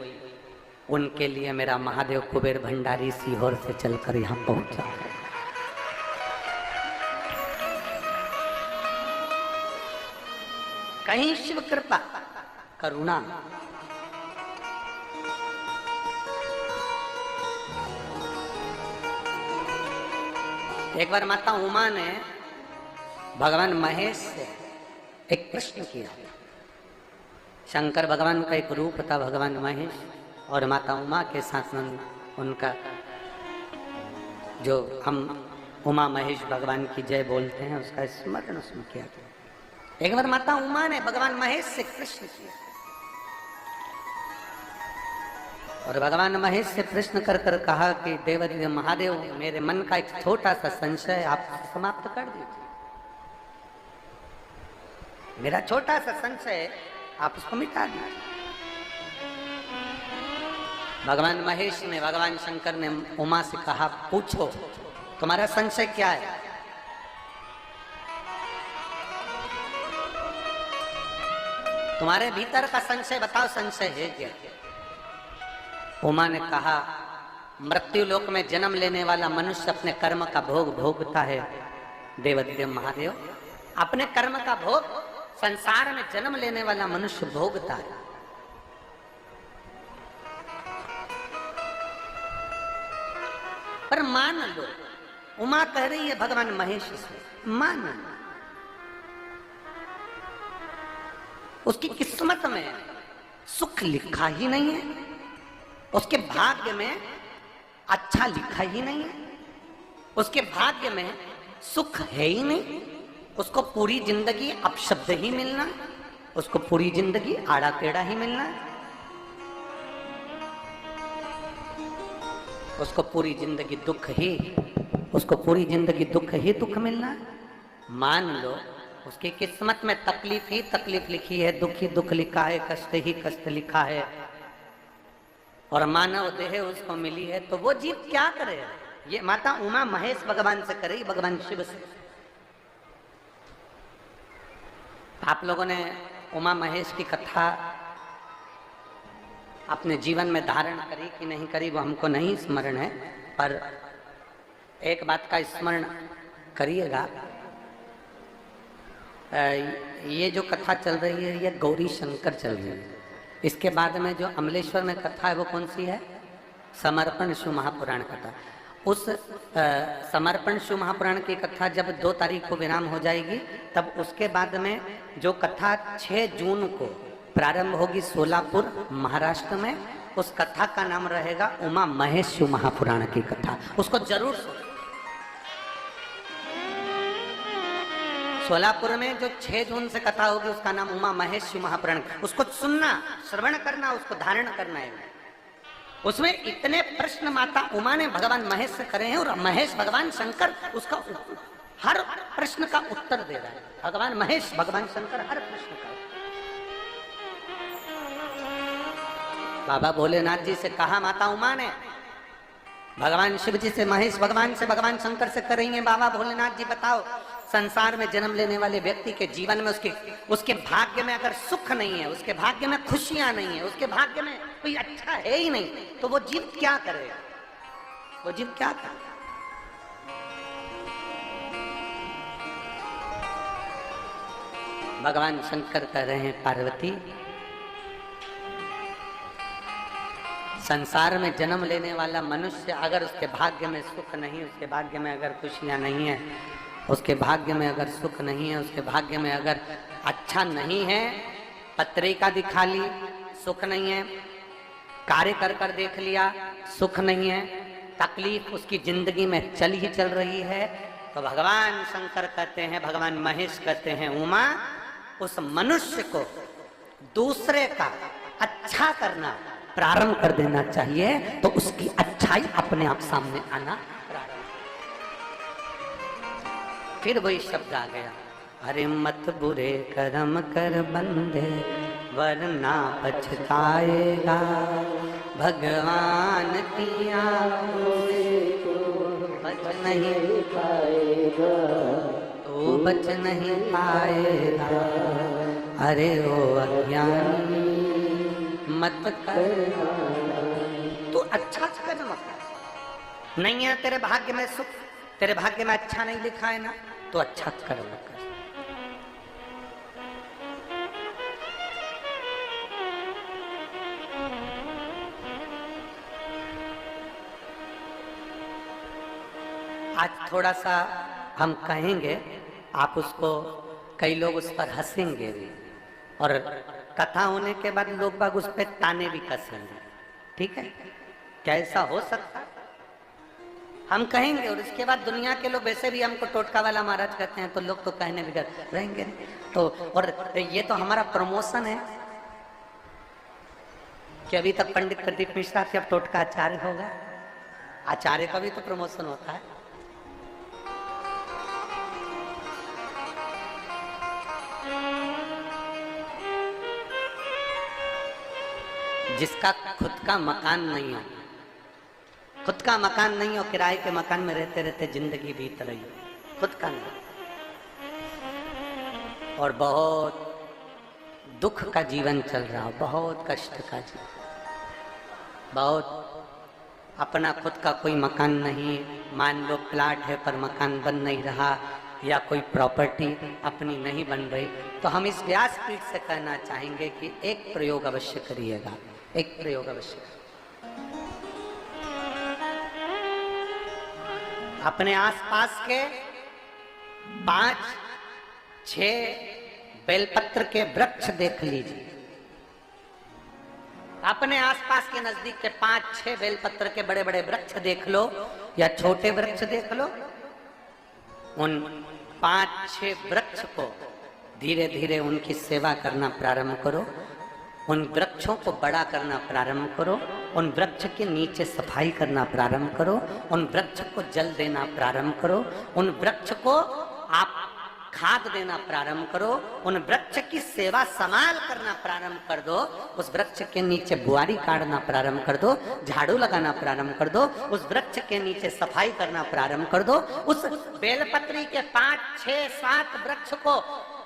उनके लिए मेरा महादेव कुबेर भंडारी सीहोर से चलकर यहाँ पहुंचा है। कहीं शिव कृपा करुणा, एक बार माता उमा ने भगवान महेश से एक प्रश्न किया। शंकर भगवान का एक रूप था भगवान महेश, और माता उमा के साथ उनका जो हम उमा महेश भगवान की जय बोलते हैं उसका स्मरण उसमें किया था। एक बार माता उमा ने भगवान महेश से प्रश्न किया, और भगवान महेश से प्रश्न कर कर कहा कि देवाधिदेव महादेव, मेरे मन का एक छोटा सा संशय आप समाप्त कर दीजिए, मेरा छोटा सा संशय आप उसको मिटा दीजिए। भगवान महेश ने, भगवान शंकर ने उमा से कहा पूछो तुम्हारा संशय क्या है। तुम्हारे भीतर का संशय बताओ, संशय है क्या। उमा ने कहा मृत्यु लोक में जन्म लेने वाला मनुष्य अपने कर्म का भोग भोगता है देवाधिदेव महादेव, अपने कर्म का भोग संसार में जन्म लेने वाला मनुष्य भोगता है। पर मान लो, उमा कह रही है भगवान महेश से, मान लो उसकी किस्मत में सुख लिखा ही नहीं है, उसके भाग्य में अच्छा लिखा ही नहीं है, उसके भाग्य में सुख है ही नहीं। उसको पूरी जिंदगी अपशब्द ही मिलना, उसको पूरी जिंदगी आड़ा टेढ़ा ही मिलना, उसको पूरी जिंदगी दुख ही, उसको पूरी जिंदगी दुख ही दुख मिलना। मान लो उसकी किस्मत में तकलीफ ही तकलीफ लिखी है, दुख ही दुख लिखा है, कष्ट ही कष्ट लिखा है, और मानव देह उसको मिली है, तो वो जीव क्या करे। ये माता उमा महेश भगवान से करे, भगवान शिव से। आप लोगों ने उमा महेश की कथा अपने जीवन में धारण करी कि नहीं करी वो हमको नहीं स्मरण है, पर एक बात का स्मरण करिएगा, ये जो कथा चल रही है ये गौरी शंकर चल रही है। इसके बाद में जो अमलेश्वर में कथा है वो कौन सी है, समर्पण शिव महापुराण कथा। उस समर्पण शिव महापुराण की कथा जब 2 तारीख को विराम हो जाएगी, तब उसके बाद में जो कथा 6 जून को प्रारंभ होगी सोलापुर महाराष्ट्र में, उस कथा का नाम रहेगा उमा महेश शिव महापुराण की कथा। उसको जरूर सुनो। सोलापुर में जो 6 जून से कथा होगी उसका नाम उमा महेश शिव महापुराण, उसको सुनना, श्रवण करना, उसको धारण करना है। उसमें इतने प्रश्न माता उमा ने भगवान महेश से करे हैं, और महेश भगवान शंकर उसका हर प्रश्न का उत्तर दे रहा है। भगवान महेश भगवान शंकर हर प्रश्न का। बाबा भोलेनाथ जी से कहा माता उमा ने, भगवान शिव जी से महेश भगवान से, भगवान शंकर से करेंगे बाबा भोलेनाथ जी बताओ संसार में जन्म लेने वाले व्यक्ति के जीवन में उसके भाग्य में अगर सुख नहीं है, उसके भाग्य में खुशियां नहीं है, उसके भाग्य में कोई अच्छा है ही नहीं, तो वो जीव क्या करेगा? वो जीव क्या करेगा? भगवान शंकर कह रहे हैं, पार्वती, संसार में जन्म लेने वाला मनुष्य अगर उसके भाग्य में सुख नहीं, उसके भाग्य में अगर खुशियां नहीं है, उसके भाग्य में अगर सुख नहीं है, उसके भाग्य में अगर अच्छा नहीं है, पत्रिका दिखा ली सुख नहीं है, कार्य कर कर देख लिया सुख नहीं है, तकलीफ उसकी जिंदगी में चल ही चल रही है, तो भगवान शंकर कहते हैं, भगवान महेश कहते हैं, उमा, उस मनुष्य को दूसरे का अच्छा करना प्रारंभ कर देना चाहिए, तो उसकी अच्छाई अपने आप सामने आना प्रारंभ। फिर वही शब्द आ गया, अरे मत बुरे कर्म कर बंदे वरना पछताएगा, भगवान की आंखों से बच नहीं पाएगा, तो बच नहीं पाएगा। अरे ओ अज्ञानी मत कर, तो अच्छा कर्म कर। नहीं है तेरे भाग्य में सुख, तेरे भाग्य में अच्छा नहीं लिखा है ना, तो अच्छा कर्म कर। आज थोड़ा सा हम कहेंगे, आप उसको, कई लोग उस पर हंसेंगे भी, और कथा होने के बाद लोग बाग उस पर ताने भी कसेंगे, ठीक है? क्या ऐसा हो सकता? हम कहेंगे और इसके बाद दुनिया के लोग वैसे भी हमको टोटका वाला महाराज कहते हैं, तो लोग तो कहने भी रहेंगे। तो और ये तो हमारा प्रमोशन है कि अभी तक पंडित प्रदीप मिश्रा से अब टोटका आचार्य होगा। आचार्य का भी तो प्रमोशन होता है। जिसका खुद का मकान नहीं हो, खुद का मकान नहीं हो, किराए के मकान में रहते रहते जिंदगी बीत रही हो, खुद का नहीं, और बहुत दुख का जीवन चल रहा हो, बहुत कष्ट का जीवन, बहुत अपना खुद का कोई मकान नहीं, मान लो प्लाट है पर मकान बन नहीं रहा, या कोई प्रॉपर्टी अपनी नहीं बन रही, तो हम इस व्यासपीठ से कहना चाहेंगे कि एक प्रयोग अवश्य करिएगा, एक प्रयोग अवश्य। अपने आसपास के 5-6 बेलपत्र के वृक्ष देख लीजिए, अपने आसपास के नजदीक के 5-6 बेलपत्र के बड़े बड़े वृक्ष देख लो या छोटे वृक्ष देख लो, उन 5-6 वृक्ष को धीरे धीरे उनकी सेवा करना प्रारंभ करो, उन वृक्षों को बड़ा करना प्रारंभ करो, उन वृक्ष के नीचे सफाई करना प्रारंभ करो, उन वृक्ष को जल देना प्रारंभ करो, उन वृक्ष को आप खाद देना प्रारंभ करो, उन वृक्ष की सेवा संभाल करना प्रारंभ कर दो, उस वृक्ष के नीचे बुआरी काटना प्रारंभ कर दो, झाड़ू लगाना प्रारंभ कर दो, उस वृक्ष के नीचे सफाई करना प्रारंभ कर दो, उस बेलपत्री के 5-6-7 वृक्ष को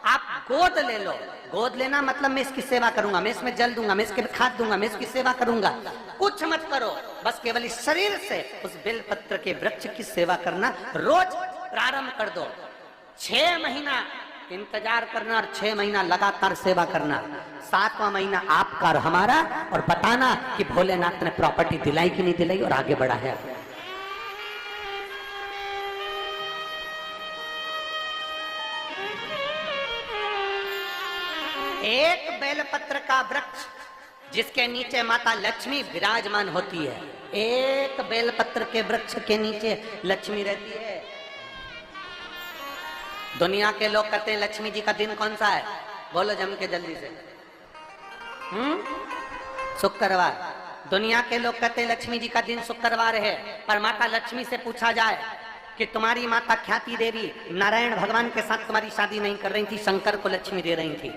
आप गोद ले लो। गोद लेना मतलब मैं इसकी सेवा करूंगा, मैं इसमें जल दूंगा, मैं इसके खाद दूंगा, मैं इसकी सेवा करूंगा, कुछ मत करो, बस केवल इस शरीर से उस बेलपत्र के वृक्ष की सेवा करना रोज प्रारंभ कर दो। 6 महीना इंतजार करना और 6 महीना लगातार सेवा करना, 7वां महीना आपका और हमारा, और बताना कि भोलेनाथ ने प्रॉपर्टी दिलाई कि नहीं दिलाई और आगे बढ़ा है। एक बेलपत्र का वृक्ष जिसके नीचे माता लक्ष्मी विराजमान होती है, एक बेलपत्र के वृक्ष के नीचे लक्ष्मी रहती है। दुनिया के लोग कहते हैं लक्ष्मी जी का दिन कौन सा है, बोलो जम के जल्दी से। शुक्रवार। दुनिया के लोग कहते हैं लक्ष्मी जी का दिन शुक्रवार है, पर माता लक्ष्मी से पूछा जाए कि तुम्हारी माता ख्याति देवी नारायण भगवान के साथ तुम्हारी शादी नहीं कर रही थी, शंकर को लक्ष्मी दे रही थी,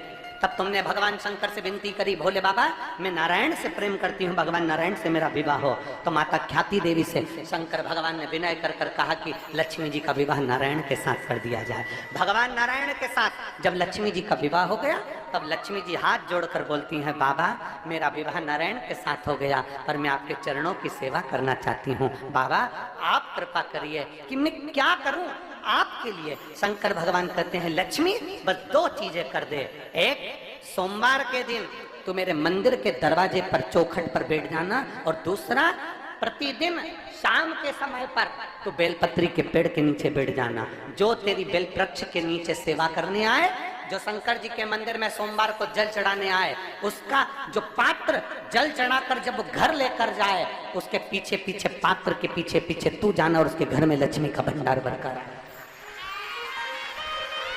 तब तुमने भगवान शंकर से विनती करी, भोले बाबा मैं नारायण से प्रेम करती हूँ, भगवान नारायण से मेरा विवाह हो। तो माता ख्याति देवी से शंकर भगवान ने विनय कर कर कहा कि लक्ष्मी जी का विवाह नारायण के साथ कर दिया जाए। भगवान नारायण के साथ जब लक्ष्मी जी का विवाह हो गया, तब लक्ष्मी जी हाथ जोड़कर बोलती हैं, बाबा मेरा विवाह नारायण के साथ हो गया, पर मैं आपके चरणों की सेवा करना चाहती हूँ। बाबा आप कृपा करिए कि मैं क्या करूँ आपके लिए। शंकर भगवान कहते हैं, लक्ष्मी बस 2 चीजें कर दे। एक, सोमवार के दिन तू मेरे मंदिर के दरवाजे पर चौखट पर बैठ जाना, और दूसरा, प्रतिदिन शाम के समय पर तू बेलपत्री के पेड़ के नीचे बैठ जाना। जो तेरी बेल वृक्ष के नीचे सेवा करने आए, जो शंकर जी के मंदिर में सोमवार को जल चढ़ाने आए, उसका जो पात्र जल चढ़ाकर जब वो घर लेकर जाए, उसके पीछे पीछे, पात्र के पीछे पीछे तू जाना और उसके घर में लक्ष्मी का भंडार भरकर आए।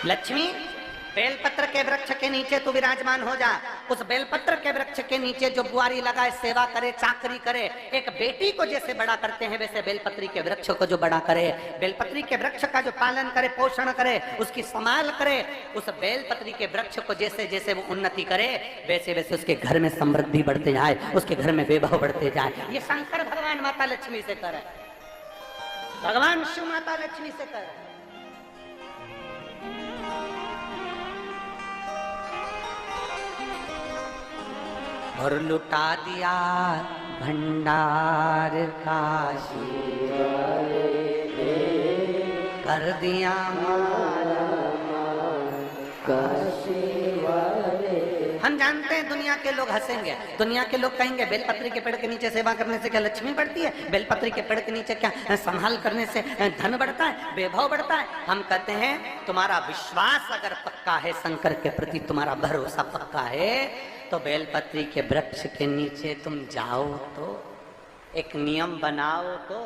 लक्ष्मी बेलपत्र के वृक्ष के नीचे तू विराजमान हो जा। उस बेलपत्र के वृक्ष के नीचे जो बुआरी लगाए, सेवा करे, चाकरी करे, एक बेटी को जैसे बड़ा करते हैं वैसे बेलपत्री के वृक्ष को जो बड़ा करे, बेलपत्री के वृक्ष का जो पालन करे, पोषण करे, उसकी संभाल करे, उस बेलपत्री के वृक्ष को जैसे जैसे वो उन्नति करे, वैसे वैसे उसके घर में समृद्धि बढ़ते जाए, उसके घर में वैभव बढ़ते जाए। ये शंकर भगवान माता लक्ष्मी से करे, भगवान शिव माता लक्ष्मी से करे। और लुटा दिया भंडार काशी, कर दिया हम जानते हैं दुनिया के लोग हंसेंगे, दुनिया के लोग कहेंगे बेलपत्री के पेड़ के नीचे सेवा करने से क्या लक्ष्मी बढ़ती है, बेलपत्री के पेड़ के नीचे क्या संभाल करने से धन बढ़ता है, वैभव बढ़ता है। हम कहते हैं तुम्हारा विश्वास अगर पक्का है शंकर के प्रति, तुम्हारा भरोसा पक्का है, तो बेलपत्री के वृक्ष के नीचे तुम जाओ, तो एक नियम बनाओ, तो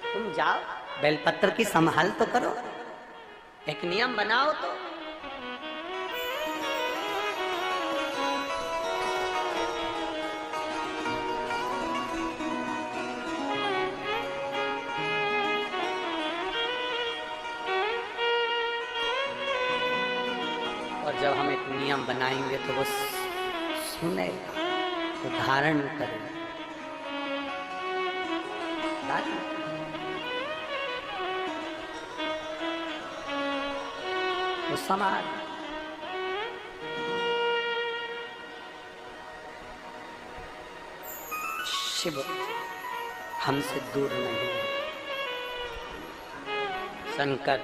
तुम जाओ बेलपत्र की संभाल तो करो, एक नियम बनाओ तो। और जब हम एक नियम बनाएंगे तो वो सुनेगा, वो धारण करेगा। वो समाज शिव हमसे दूर नहीं, शंकर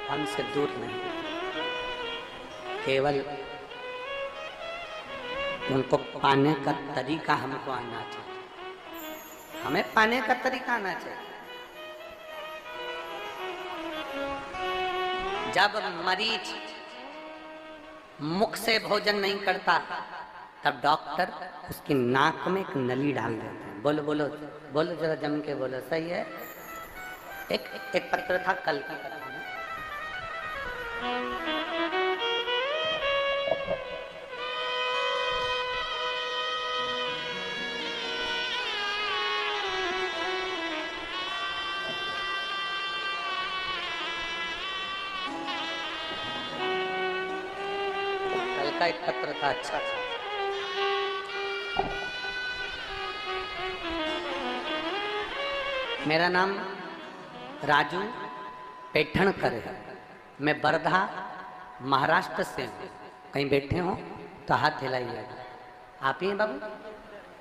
हमसे दूर नहीं, केवल उनको पाने का तरीका हमको आना चाहिए, हमें पाने का तरीका आना चाहिए। जब मरीज मुख से भोजन नहीं करता, तब डॉक्टर उसकी नाक में एक नली डाल देते हैं। बोलो बोलो बोलो, जरा जम के बोलो, सही है। एक पत्र था कल की कथा में, का एक पत्र था, अच्छा था। मेरा नाम राजू पेठणकर है, मैं वर्धा महाराष्ट्र से हूँ। कहीं बैठे हो तो हाथ हिलाइए। आप ही हैं बाबू,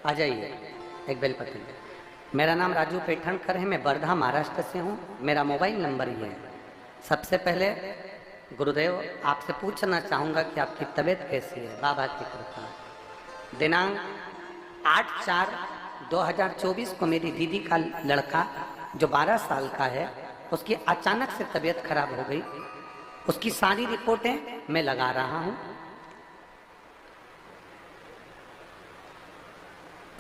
आ जाइए। एक बेलपत्री। मेरा नाम राजू पेठणकर है, मैं वर्धा महाराष्ट्र से हूँ। मेरा मोबाइल नंबर ये है। सबसे पहले गुरुदेव आपसे पूछना चाहूँगा कि आपकी तबीयत कैसी है? बाबा की कृपा। दिनांक 8/4/2024 को मेरी दीदी का लड़का जो 12 साल का है, उसकी अचानक से तबीयत खराब हो गई। उसकी सारी रिपोर्टें मैं लगा रहा हूँ।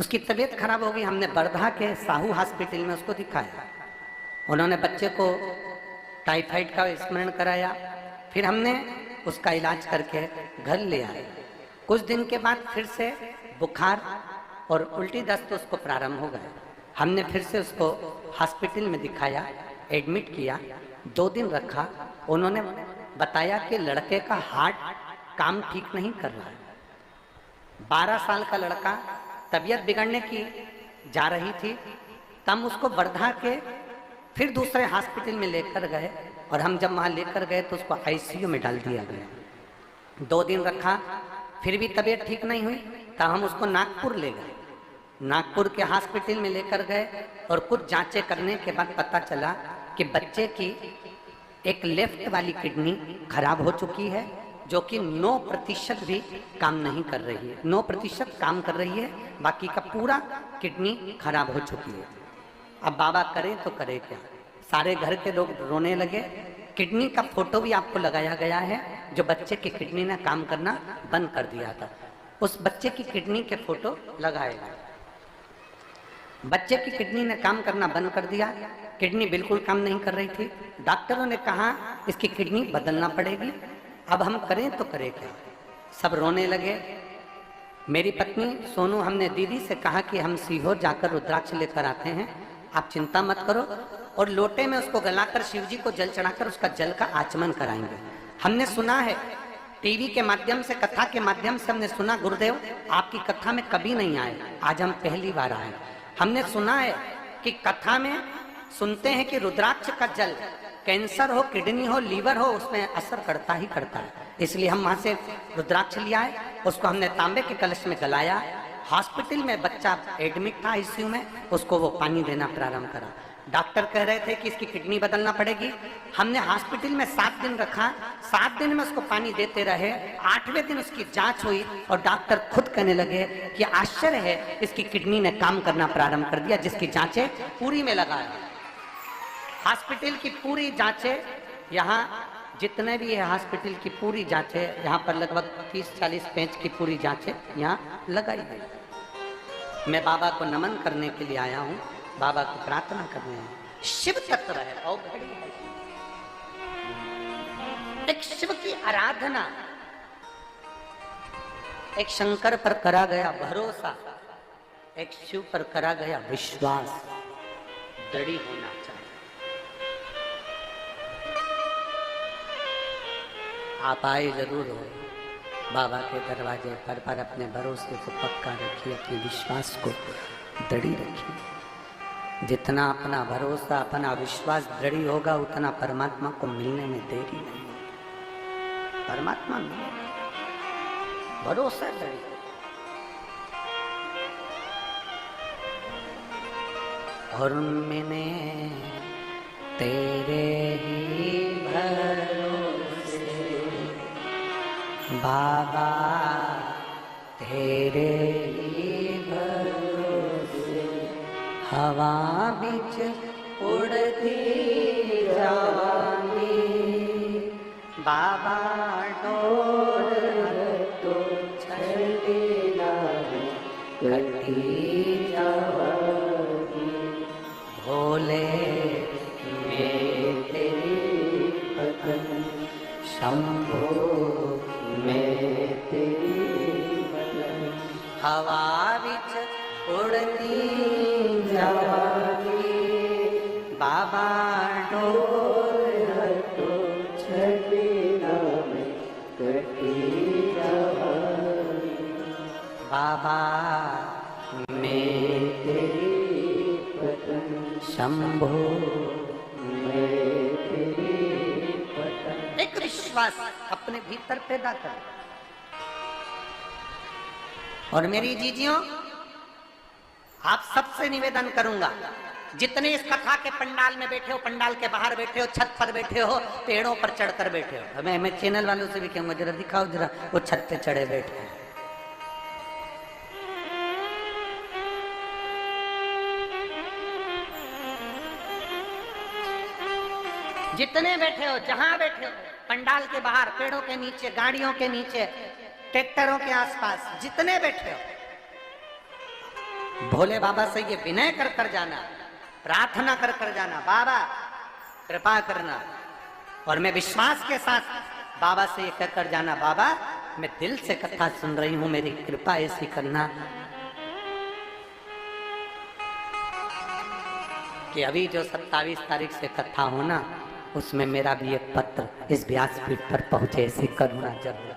उसकी तबीयत खराब हो गई। हमने वर्धा के साहू हॉस्पिटल में उसको दिखाया। उन्होंने बच्चे को टाइफाइड का स्मरण कराया। फिर हमने उसका इलाज करके घर ले आए। कुछ दिन के बाद फिर से बुखार और उल्टी दस्त उसको प्रारंभ हो गए। हमने फिर से उसको हॉस्पिटल में दिखाया, एडमिट किया, 2 दिन रखा। उन्होंने बताया कि लड़के का हार्ट काम ठीक नहीं कर रहा है। 12 साल का लड़का, तबीयत बिगड़ने की जा रही थी, तब उसको वर्धा के फिर दूसरे हॉस्पिटल में लेकर गए, और हम जब वहाँ लेकर गए तो उसको आईसीयू में डाल दिया गया। 2 दिन रखा, फिर भी तबीयत ठीक नहीं हुई, तब हम उसको नागपुर ले गए। नागपुर के हॉस्पिटल में लेकर गए और कुछ जांचें करने के बाद पता चला कि बच्चे की एक लेफ्ट वाली किडनी खराब हो चुकी है, जो कि 9% भी काम नहीं कर रही है। 9% काम कर रही है, बाकी का पूरा किडनी खराब हो चुकी है। अब बाबा करे तो करे क्या, सारे घर के लोग रोने लगे। किडनी का फोटो भी आपको लगाया गया है, जो बच्चे की किडनी ने काम करना बंद कर दिया था, उस बच्चे की किडनी के फोटो लगाए गए। बच्चे की किडनी ने काम करना बंद कर दिया, किडनी बिल्कुल काम नहीं कर रही थी। डॉक्टरों ने कहा इसकी किडनी बदलना पड़ेगी, अब हम करें तो करें क्या। सब रोने लगे। मेरी पत्नी सोनू, हमने दीदी से कहा कि हम सीहोर जाकर रुद्राक्ष लेकर आते हैं, आप चिंता मत करो, और लोटे में उसको गलाकर शिव जी को जल चढ़ाकर उसका जल का आचमन कराएंगे। हमने सुना है टीवी के माध्यम से, कथा के माध्यम से हमने सुना, गुरुदेव आपकी कथा में कभी नहीं आए, आज हम पहली बार आए। हमने सुना है कि कथा में सुनते हैं कि रुद्राक्ष का जल कैंसर हो, किडनी हो, लीवर हो, उसमें असर करता ही करता है। इसलिए हम वहां से रुद्राक्ष लिया है, उसको हमने तांबे के कलश में गलाया। हॉस्पिटल में बच्चा एडमिट था आईसीयू में, उसको वो पानी देना प्रारंभ करा। डॉक्टर कह रहे थे कि इसकी किडनी बदलना पड़ेगी। हमने हॉस्पिटल में 7 दिन रखा, 7 दिन में उसको पानी देते रहे। 8वें दिन उसकी जांच हुई और डॉक्टर खुद कहने लगे कि आश्चर्य है, इसकी किडनी ने काम करना प्रारंभ कर दिया, जिसकी जांचें पूरी में लगा है। हॉस्पिटल की पूरी जांचें, यहाँ जितने भी है हॉस्पिटल की पूरी जांचें, यहाँ पर लगभग 30-40 पेज की पूरी जांचें यहाँ लगाई गई। मैं बाबा को नमन करने के लिए आया हूँ, बाबा को प्रार्थना करने हैं, शिव तत्व है और घड़ी है। एक शिव की आराधना, एक शंकर पर करा गया भरोसा, एक शिव पर करा गया विश्वास दृढ़ होना चाहिए। आप आए जरूर हो बाबा के दरवाजे पर अपने भरोसे को पक्का रखिए, अपने विश्वास को दृढ़ रखिए। जितना अपना भरोसा, अपना विश्वास दृढ़ होगा, उतना परमात्मा को मिलने में देरी नहीं होगी। परमात्मा मिले, भरोसा दृढ़। और मैंने तेरे ही भरोसे बाबा, तेरे ही भरोसे हवा बिच उड़ती जावांगी। बाबा डोर तो छड़ी कटी जावांगी। भोले मैं तेरी भगत, शंभो मैं तेरी भगत, हवा बिच उड़ती जावांगी। बाबा डोर तो छड़ी कटी जावांगी। बाबा मैं तेरी भगत, शंभो मैं तेरी भगत। एक विश्वास अपने भीतर पैदा कर। और मेरी जीजियों, आप सबसे निवेदन करूंगा, जितने इस कथा के पंडाल में बैठे हो, पंडाल के बाहर बैठे हो, छत पर बैठे हो, पेड़ों पर चढ़कर बैठे हो, मैं चैनल वालों से भी कहूंगा जरा दिखाओ, जरा वो छत पे चढ़े बैठे हैं। जितने बैठे हो, जहां बैठे हो, पंडाल के बाहर, पेड़ों के नीचे, गाड़ियों के नीचे, ट्रैक्टरों के आसपास, जितने बैठे हो, भोले बाबा से ये विनय कर कर जाना, प्रार्थना कर कर जाना, बाबा कृपा करना। और मैं विश्वास के साथ बाबा से ये कर कर जाना, बाबा मैं दिल से कथा सुन रही हूं, मेरी कृपा ऐसी करना कि अभी जो 27 तारीख से कथा होना, उसमें मेरा भी एक पत्र इस व्यासपीठ पर पहुंचे, ऐसी करुणा जरूर।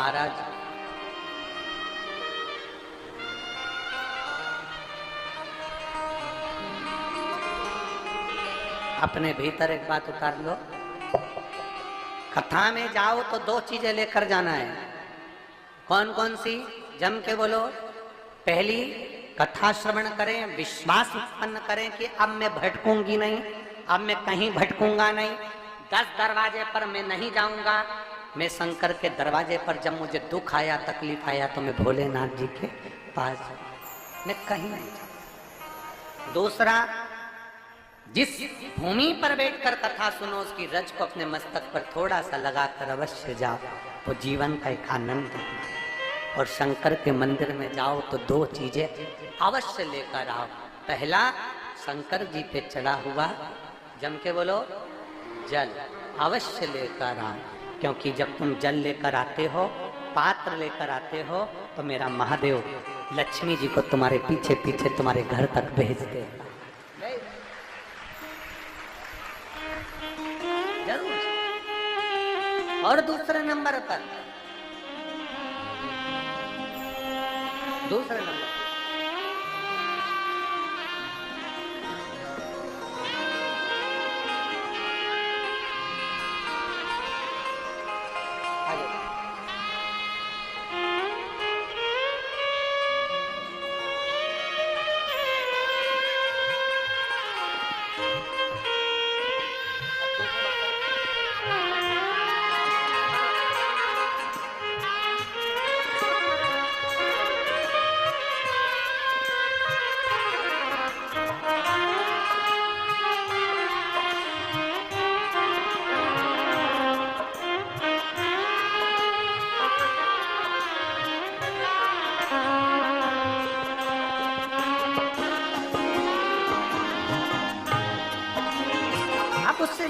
महाराज अपने भीतर एक बात उतार लो, कथा में जाओ तो दो चीजें लेकर जाना है। कौन कौन सी? जम के बोलो। पहली, कथा श्रवण करें, विश्वास उत्पन्न करें कि अब मैं भटकूंगी नहीं, अब मैं कहीं भटकूंगा नहीं, 10 दरवाजे पर मैं नहीं जाऊंगा, मैं शंकर के दरवाजे पर जब मुझे दुख आया, तकलीफ आया तो मैं भोलेनाथ जी के पास जाऊंगा, मैं कहीं नहीं जाऊंगा। दूसरा, जिस भूमि पर बैठकर कथा सुनो उसकी रज को अपने मस्तक पर थोड़ा सा लगाकर अवश्य जाओ, वो जीवन का एक आनंद है। और शंकर के मंदिर में जाओ तो दो चीजें अवश्य लेकर आओ। पहला, शंकर जी पे चढ़ा हुआ, जम के बोलो, जल अवश्य लेकर आओ, क्योंकि जब तुम जल लेकर आते हो, पात्र लेकर आते हो, तो मेरा महादेव लक्ष्मी जी को तुम्हारे पीछे पीछे तुम्हारे घर तक भेजते हैं। जरूर। और दूसरे नंबर पर, दूसरे नंबर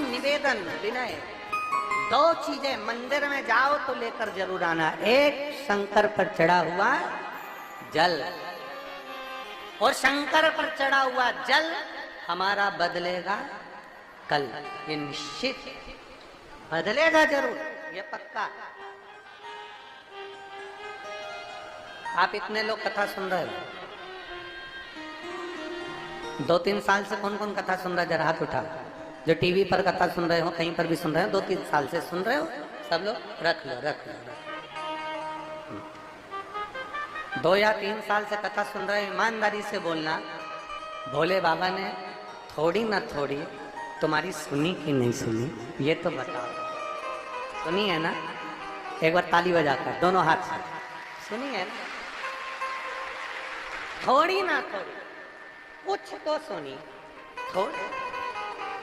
निवेदन, विनय, दो चीजें मंदिर में जाओ तो लेकर जरूर आना। एक, शंकर पर चढ़ा हुआ जल, और शंकर पर चढ़ा हुआ जल हमारा बदलेगा कल, ये निश्चित बदलेगा जरूर, ये पक्का। आप इतने लोग कथा सुन रहे हो, 2-3 साल से कौन कौन कथा सुन रहा है? जरा हाथ उठा। जो टीवी पर कथा सुन रहे हो, कहीं पर भी सुन रहे हो, 2-3 साल से सुन रहे हो, सब लोग रख लो, रख लो। 2 या 3 साल से कथा सुन रहे हो, ईमानदारी से बोलना, भोले बाबा ने थोड़ी ना थोड़ी तुम्हारी सुनी कि नहीं सुनी, ये तो बताओ। सुनी है ना? एक बार ताली बजाकर दोनों हाथ से, सुनी है ना? थोड़ी ना थोड़ी, कुछ तो सुनी, थोड़ी।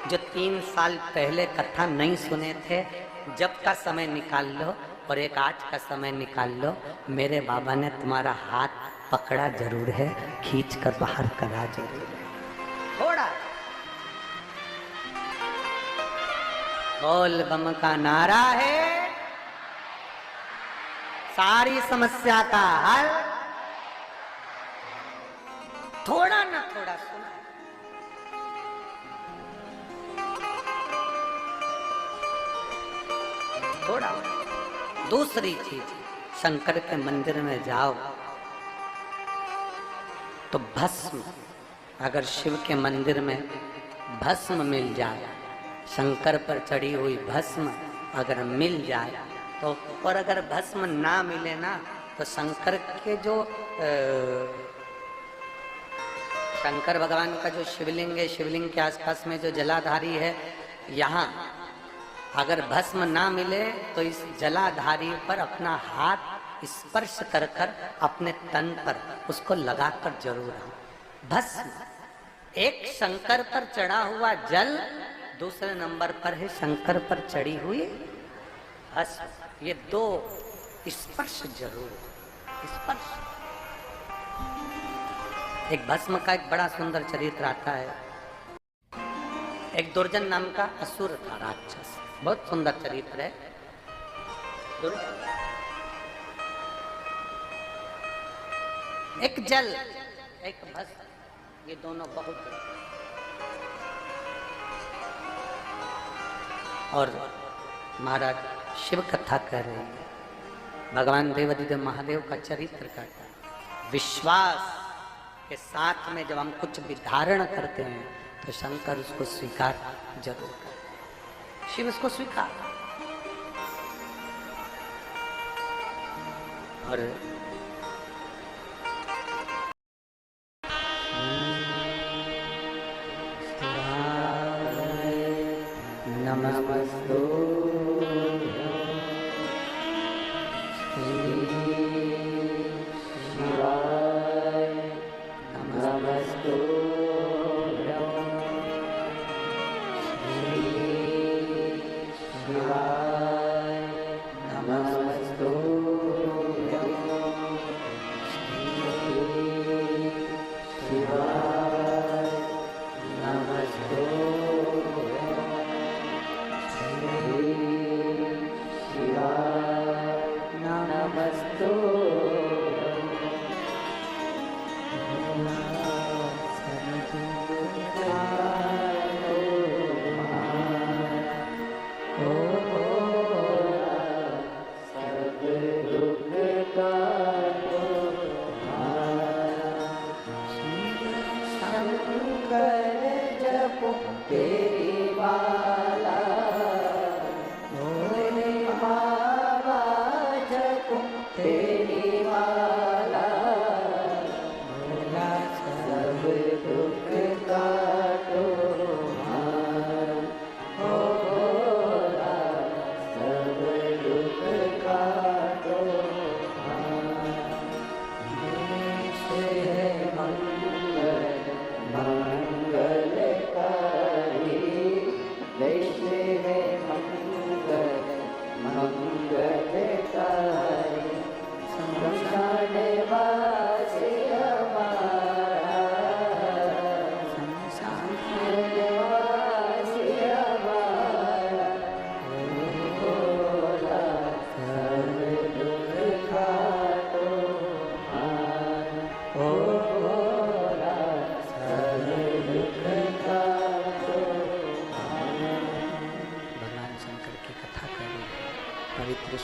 जो 3 साल पहले कथा नहीं सुने थे, जब का समय निकाल लो और एक आज का समय निकाल लो, मेरे बाबा ने तुम्हारा हाथ पकड़ा जरूर है, खींच कर बाहर करा जरूर है। थोड़ा बोल बम का नारा है, सारी समस्या का हल, थोड़ा ना थोड़ा सुना। थोड़ा। दूसरी चीज, शंकर के मंदिर में जाओ तो भस्म, अगर शिव के मंदिर में भस्म मिल जाए, शंकर पर चढ़ी हुई भस्म अगर मिल जाए तो, और अगर भस्म ना मिले ना, तो शंकर के जो शंकर भगवान का जो शिवलिंग है, शिवलिंग के आसपास में जो जलाधारी है, यहाँ अगर भस्म ना मिले तो इस जलाधारी पर अपना हाथ स्पर्श कर कर अपने तन पर उसको लगाकर जरूर आओ। भस्म, एक शंकर पर चढ़ा हुआ जल, दूसरे नंबर पर है शंकर पर चढ़ी हुई भस्म। ये दो स्पर्श जरूर, स्पर्श। एक भस्म का एक बड़ा सुंदर चरित्र आता है। एक दुर्जन नाम का असुर था, राक्षस, बहुत सुंदर चरित्र है। एक जल, एक भस्म, ये दोनों बहुत, और महाराज शिव कथा कर रहे हैं, भगवान देवाधिदेव महादेव का चरित्र करता है। विश्वास के साथ में जब हम कुछ भी धारण करते हैं तो शंकर उसको स्वीकार जरूर करते हैं, शिव उसको स्वीकार। और नमस्तु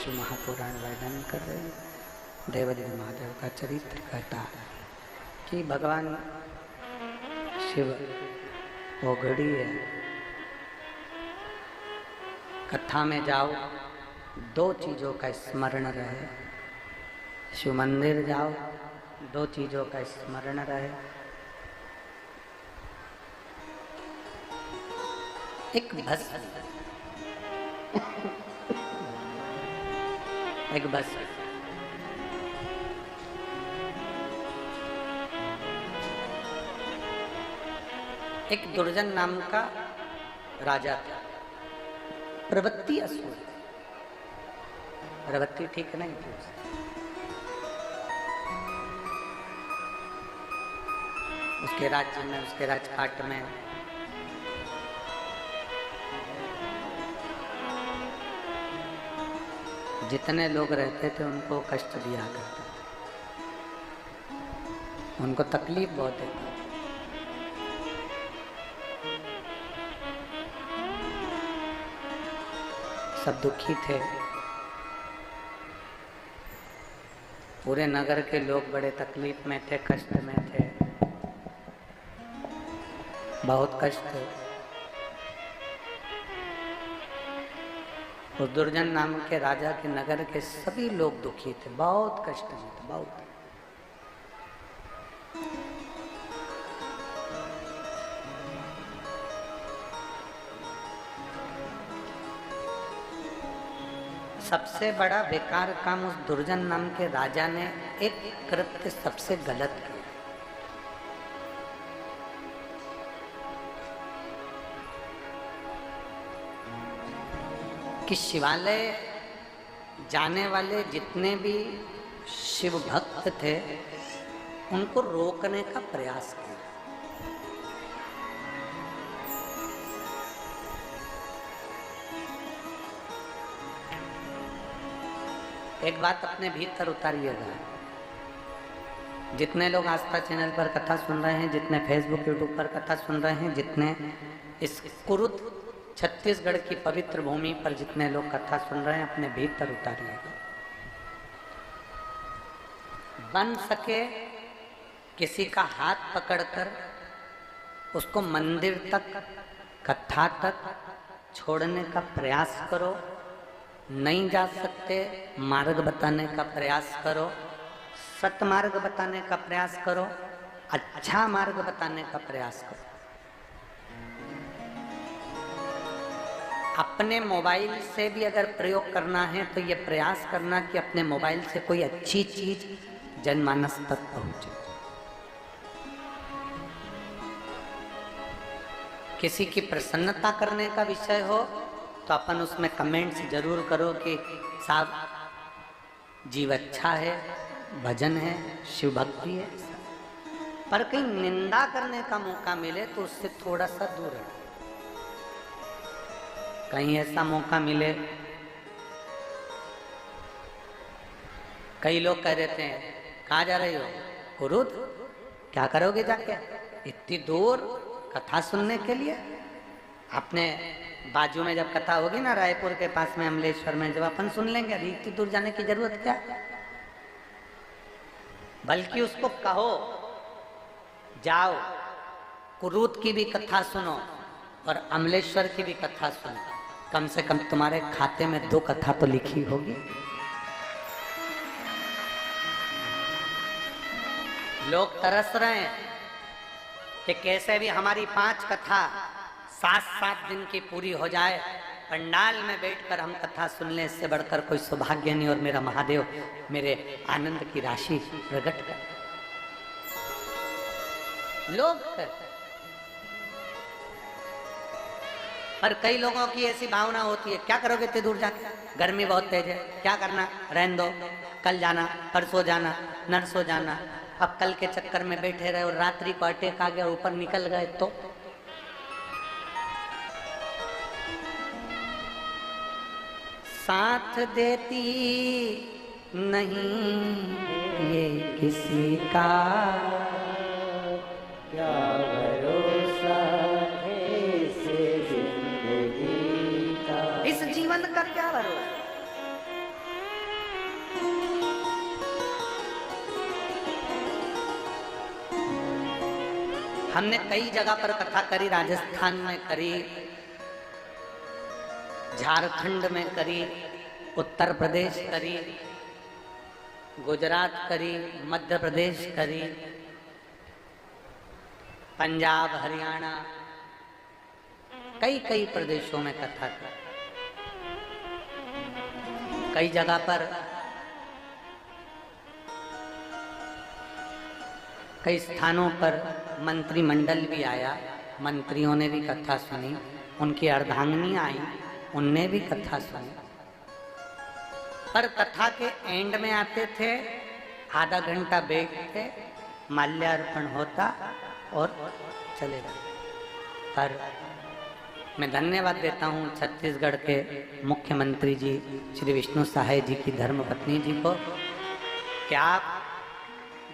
महापुराण वर्णन कर रहे हैं। देवाधिदेव महादेव का चरित्र कहता है कि भगवान शिव वो घड़ी है। कथा में जाओ, दो चीजों का स्मरण रहे। शिव मंदिर जाओ, दो चीजों का स्मरण रहे। एक भस्म, एक बस। एक दुर्जन नाम का राजा था। प्रवृत्ति असुर, प्रवृत्ति ठीक नहीं थी। उसके राज्य में, उसके राजपाट में जितने लोग रहते थे उनको कष्ट दिया करते थे, उनको तकलीफ बहुत देता था। सब दुखी थे। पूरे नगर के लोग बड़े तकलीफ में थे, कष्ट में थे, बहुत कष्ट। उस दुर्जन नाम के राजा के नगर के सभी लोग दुखी थे, बहुत कष्ट में थे, बहुत। सबसे बड़ा बेकार काम उस दुर्जन नाम के राजा ने एक कृत्य सबसे गलत किया। कि शिवालय जाने वाले जितने भी शिव भक्त थे उनको रोकने का प्रयास किया। एक बात अपने भीतर उतारिएगा। जितने लोग आस्था चैनल पर कथा सुन रहे हैं, जितने फेसबुक यूट्यूब पर कथा सुन रहे हैं, जितने इस कुरुत छत्तीसगढ़ की पवित्र भूमि पर जितने लोग कथा सुन रहे हैं, अपने भीतर उतारिएगा। बन सके किसी का हाथ पकड़कर उसको मंदिर तक, कथा तक छोड़ने का प्रयास करो। नहीं जा सकते, मार्ग बताने का प्रयास करो, सतमार्ग बताने का प्रयास करो, अच्छा मार्ग बताने का प्रयास करो। अपने मोबाइल से भी अगर प्रयोग करना है तो ये प्रयास करना कि अपने मोबाइल से कोई अच्छी चीज जनमानस तक पहुंचे। किसी की प्रसन्नता करने का विषय हो तो अपन उसमें कमेंट्स जरूर करो कि साहब जीव अच्छा है, भजन है, शिव भक्ति है। पर कहीं निंदा करने का मौका मिले तो उससे थोड़ा सा दूर है। कहीं ऐसा मौका मिले, कई लोग कह देते हैं कहाँ जा रही हो? कुरुद, क्या करोगे जाके इतनी दूर कथा सुनने के लिए? अपने बाजू में जब कथा होगी ना, रायपुर के पास में अमलेश्वर में, जब अपन सुन लेंगे, अभी इतनी दूर जाने की जरूरत क्या? बल्कि उसको कहो जाओ कुरूद की भी कथा सुनो और अमलेश्वर की भी कथा सुनो। कम से कम तुम्हारे खाते में 2 कथा तो लिखी होगी। लोग तरस रहे हैं कि कैसे भी हमारी 5 कथा 7-7 दिन की पूरी हो जाए, पंडाल में बैठकर हम कथा सुन लें, इससे बढ़कर कोई सौभाग्य नहीं। और मेरा महादेव मेरे आनंद की राशि प्रकट कर। लोग पर कई लोगों की ऐसी भावना होती है, क्या करोगे इतनी दूर जाके, गर्मी बहुत तेज है, क्या करना, रहने दो, कल जाना, परसों जाना, नरसों जाना। अब कल के चक्कर में बैठे रहे और रात्रि को अटैक आ गया, ऊपर निकल गए तो साथ देती नहीं ये किसी का, क्या भरोसा है इस जिंदगी का। इस जीवन का क्या भरोसा? हमने कई जगह पर कथा करी, राजस्थान में करी, झारखंड में करी, उत्तर प्रदेश करी, गुजरात करी, मध्य प्रदेश करी, पंजाब, हरियाणा, कई कई प्रदेशों में कथा करी। कई जगह पर कई स्थानों पर मंत्रिमंडल भी आया, मंत्रियों ने भी कथा सुनी, उनकी अर्धांगिनी आई, उनने भी कथा सुनी। पर कथा के एंड में आते थे, आधा घंटा बैठते, माल्यार्पण होता और चले जाते। पर मैं धन्यवाद देता हूँ छत्तीसगढ़ के मुख्यमंत्री जी श्री विष्णु सहाय जी की धर्मपत्नी जी को कि आप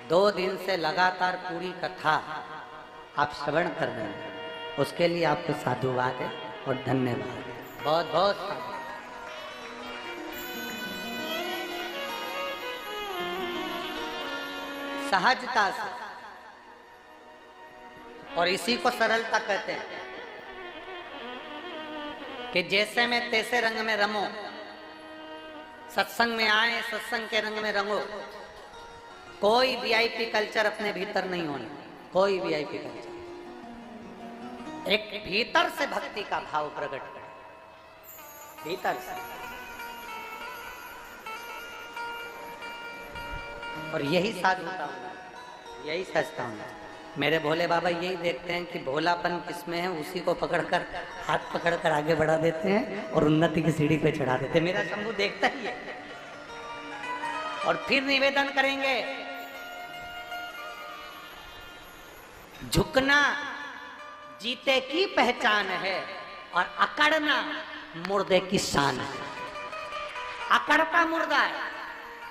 2 दिन से लगातार पूरी कथा आप श्रवण कर रहे हैं। उसके लिए आपको साधुवाद है और धन्यवाद है, बहुत बहुत साधुवाद। सहजता से, और इसी को सरलता कहते हैं कि जैसे में तैसे रंग में रमो। सत्संग में आए, सत्संग के रंग में रंगो। कोई वीआईपी कल्चर अपने भीतर नहीं होना, कोई वीआईपी कल्चर। एक भीतर से भक्ति का भाव प्रकट करे, भीतर से। और यही साधुता होना, यही सचता होना। मेरे भोले बाबा यही देखते हैं कि भोलापन किसमें है, उसी को पकड़कर, हाथ पकड़कर आगे बढ़ा देते हैं और उन्नति की सीढ़ी पे चढ़ा देते हैं। मेरा शंभू देखता ही है। और फिर निवेदन करेंगे, झुकना जीते की पहचान है और अकड़ना मुर्दे की शान है। अकड़ता मुर्दा है,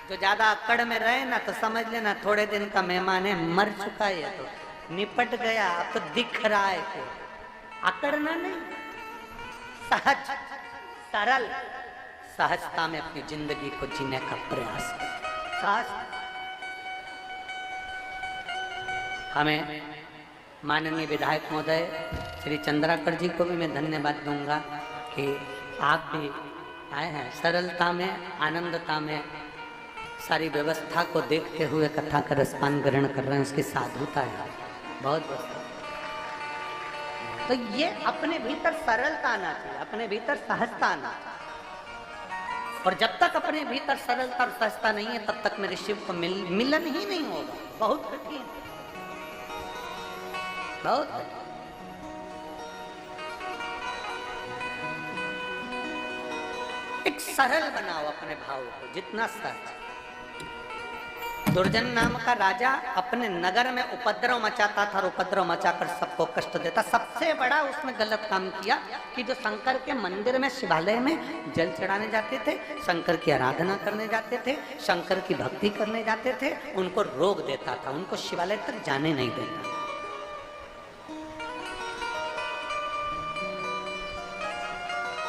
जो ज्यादा अकड़ में रहे ना तो समझ लेना थोड़े दिन का मेहमान है, मर चुका है, तो निपट गया, अब तो दिख रहा है। तो अकड़ना नहीं, सहज सरल सहजता में अपनी जिंदगी को जीने का प्रयास कर। हमें माननीय विधायक महोदय श्री चंद्राकर जी को भी मैं धन्यवाद दूंगा कि आप भी आए हैं सरलता में, आनंदता में, सारी व्यवस्था को देखते हुए कथा का रसपान ग्रहण कर रहे हैं। उसकी साधुता है, बहुत बहुत। तो ये अपने भीतर सरलता आना चाहिए, अपने भीतर सहजता आना चाहिए। और जब तक अपने भीतर सरलता और सहजता नहीं है तब तक मेरे शिव को मिलन ही नहीं होगा। बहुत कठिन, बहुत कठिन। एक सरल बनाओ अपने भाव को, जितना सहज। दुर्जन नाम का राजा अपने नगर में उपद्रव मचाता था और उपद्रव मचाकर सबको कष्ट देता। सबसे बड़ा उसने गलत काम किया कि जो शंकर के मंदिर में, शिवालय में जल चढ़ाने जाते थे, शंकर की आराधना करने जाते थे, शंकर की भक्ति करने जाते थे, उनको रोक देता था, उनको शिवालय तक जाने नहीं देता।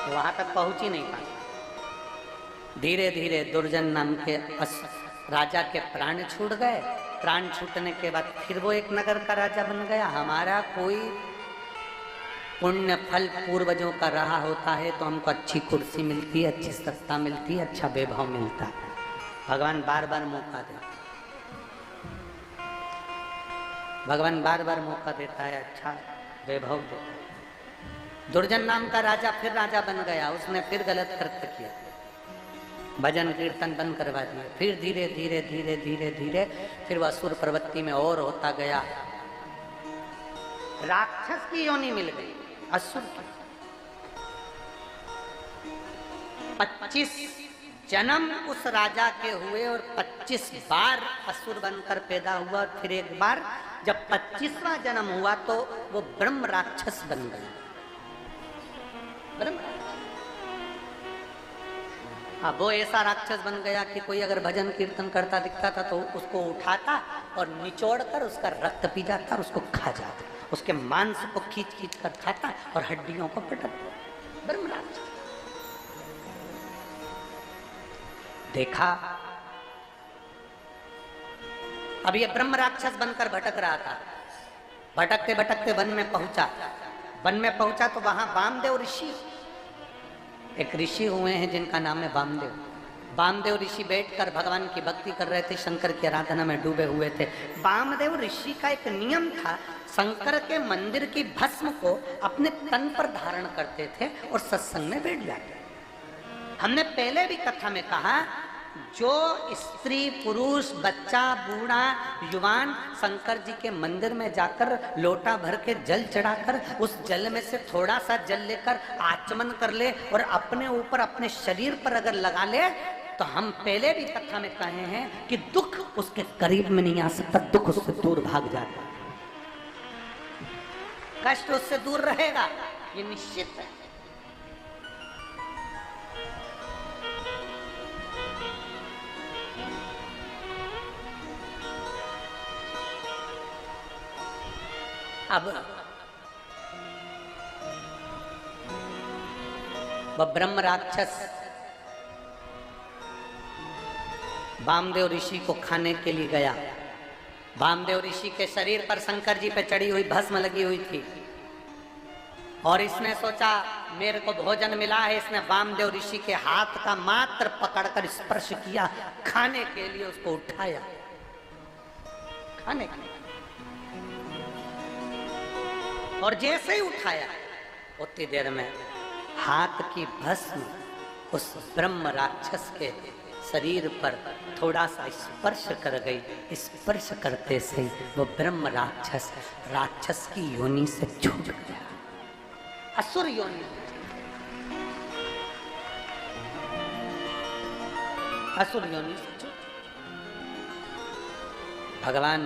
वहां तक पहुंच ही नहीं पाता। धीरे धीरे दुर्जन नाम के राजा के प्राण छूट गए। प्राण छूटने के बाद फिर वो एक नगर का राजा बन गया। हमारा कोई पुण्य फल पूर्वजों का रहा होता है तो हमको अच्छी कुर्सी मिलती है, अच्छी सत्ता मिलती है, अच्छा वैभव मिलता है। भगवान बार बार मौका देता है, भगवान बार बार मौका देता है, अच्छा वैभव देता है। दुर्जन नाम का राजा फिर राजा बन गया। उसने फिर गलत कृत्य किया, भजन कीर्तन बंद करवा दिया। फिर धीरे धीरे धीरे धीरे धीरे फिर वह असुर प्रवृत्ति में और होता गया। राक्षस की योनि मिल गई, असुर की। 25 जन्म उस राजा के हुए और 25 बार असुर बनकर पैदा हुआ। और फिर एक बार जब 25वां जन्म हुआ तो वो ब्रह्म राक्षस बन गया। ब्रह्म अब वो ऐसा राक्षस बन गया कि कोई अगर भजन कीर्तन करता दिखता था तो उसको उठाता और निचोड़कर उसका रक्त पी जाता और उसको खा जाता, उसके मांस को खींच खींच कर खाता और हड्डियों को पटकता। ब्रह्म राक्षस देखा। अब ये ब्रह्म राक्षस बनकर भटक रहा था। भटकते भटकते वन में पहुंचा। वन में पहुंचा तो वहां वामदेव ऋषि, एक ऋषि हुए हैं जिनका नाम है वामदेव। वामदेव ऋषि बैठकर भगवान की भक्ति कर रहे थे, शंकर की आराधना में डूबे हुए थे। वामदेव ऋषि का एक नियम था, शंकर के मंदिर की भस्म को अपने तन पर धारण करते थे और सत्संग में बैठ जाते। हमने पहले भी कथा में कहा, जो स्त्री पुरुष बच्चा बूढ़ा युवान शंकर जी के मंदिर में जाकर लोटा भर के जल चढ़ाकर उस जल में से थोड़ा सा जल लेकर आचमन कर ले और अपने ऊपर अपने शरीर पर अगर लगा ले तो हम पहले भी कथा में कहे हैं कि दुख उसके करीब में नहीं आ सकता, दुख उससे दूर भाग जाता, कष्ट उससे दूर रहेगा, ये निश्चित है। अब वह ब्रह्म राक्षस वामदेव ऋषि को खाने के लिए गया। वामदेव ऋषि के शरीर पर शंकर जी पे चढ़ी हुई भस्म लगी हुई थी और इसने सोचा मेरे को भोजन मिला है। इसने वामदेव ऋषि के हाथ का मात्र पकड़कर स्पर्श किया, खाने के लिए उसको उठाया, खाने के लिए। और जैसे ही उठाया उतनी देर में हाथ की भस्म उस ब्रह्म राक्षस के शरीर पर थोड़ा सा स्पर्श कर गई। स्पर्श करते से वो ब्रह्म राक्षस की योनि से छूट गया, असुर योनि, असुर योनि से छूट। भगवान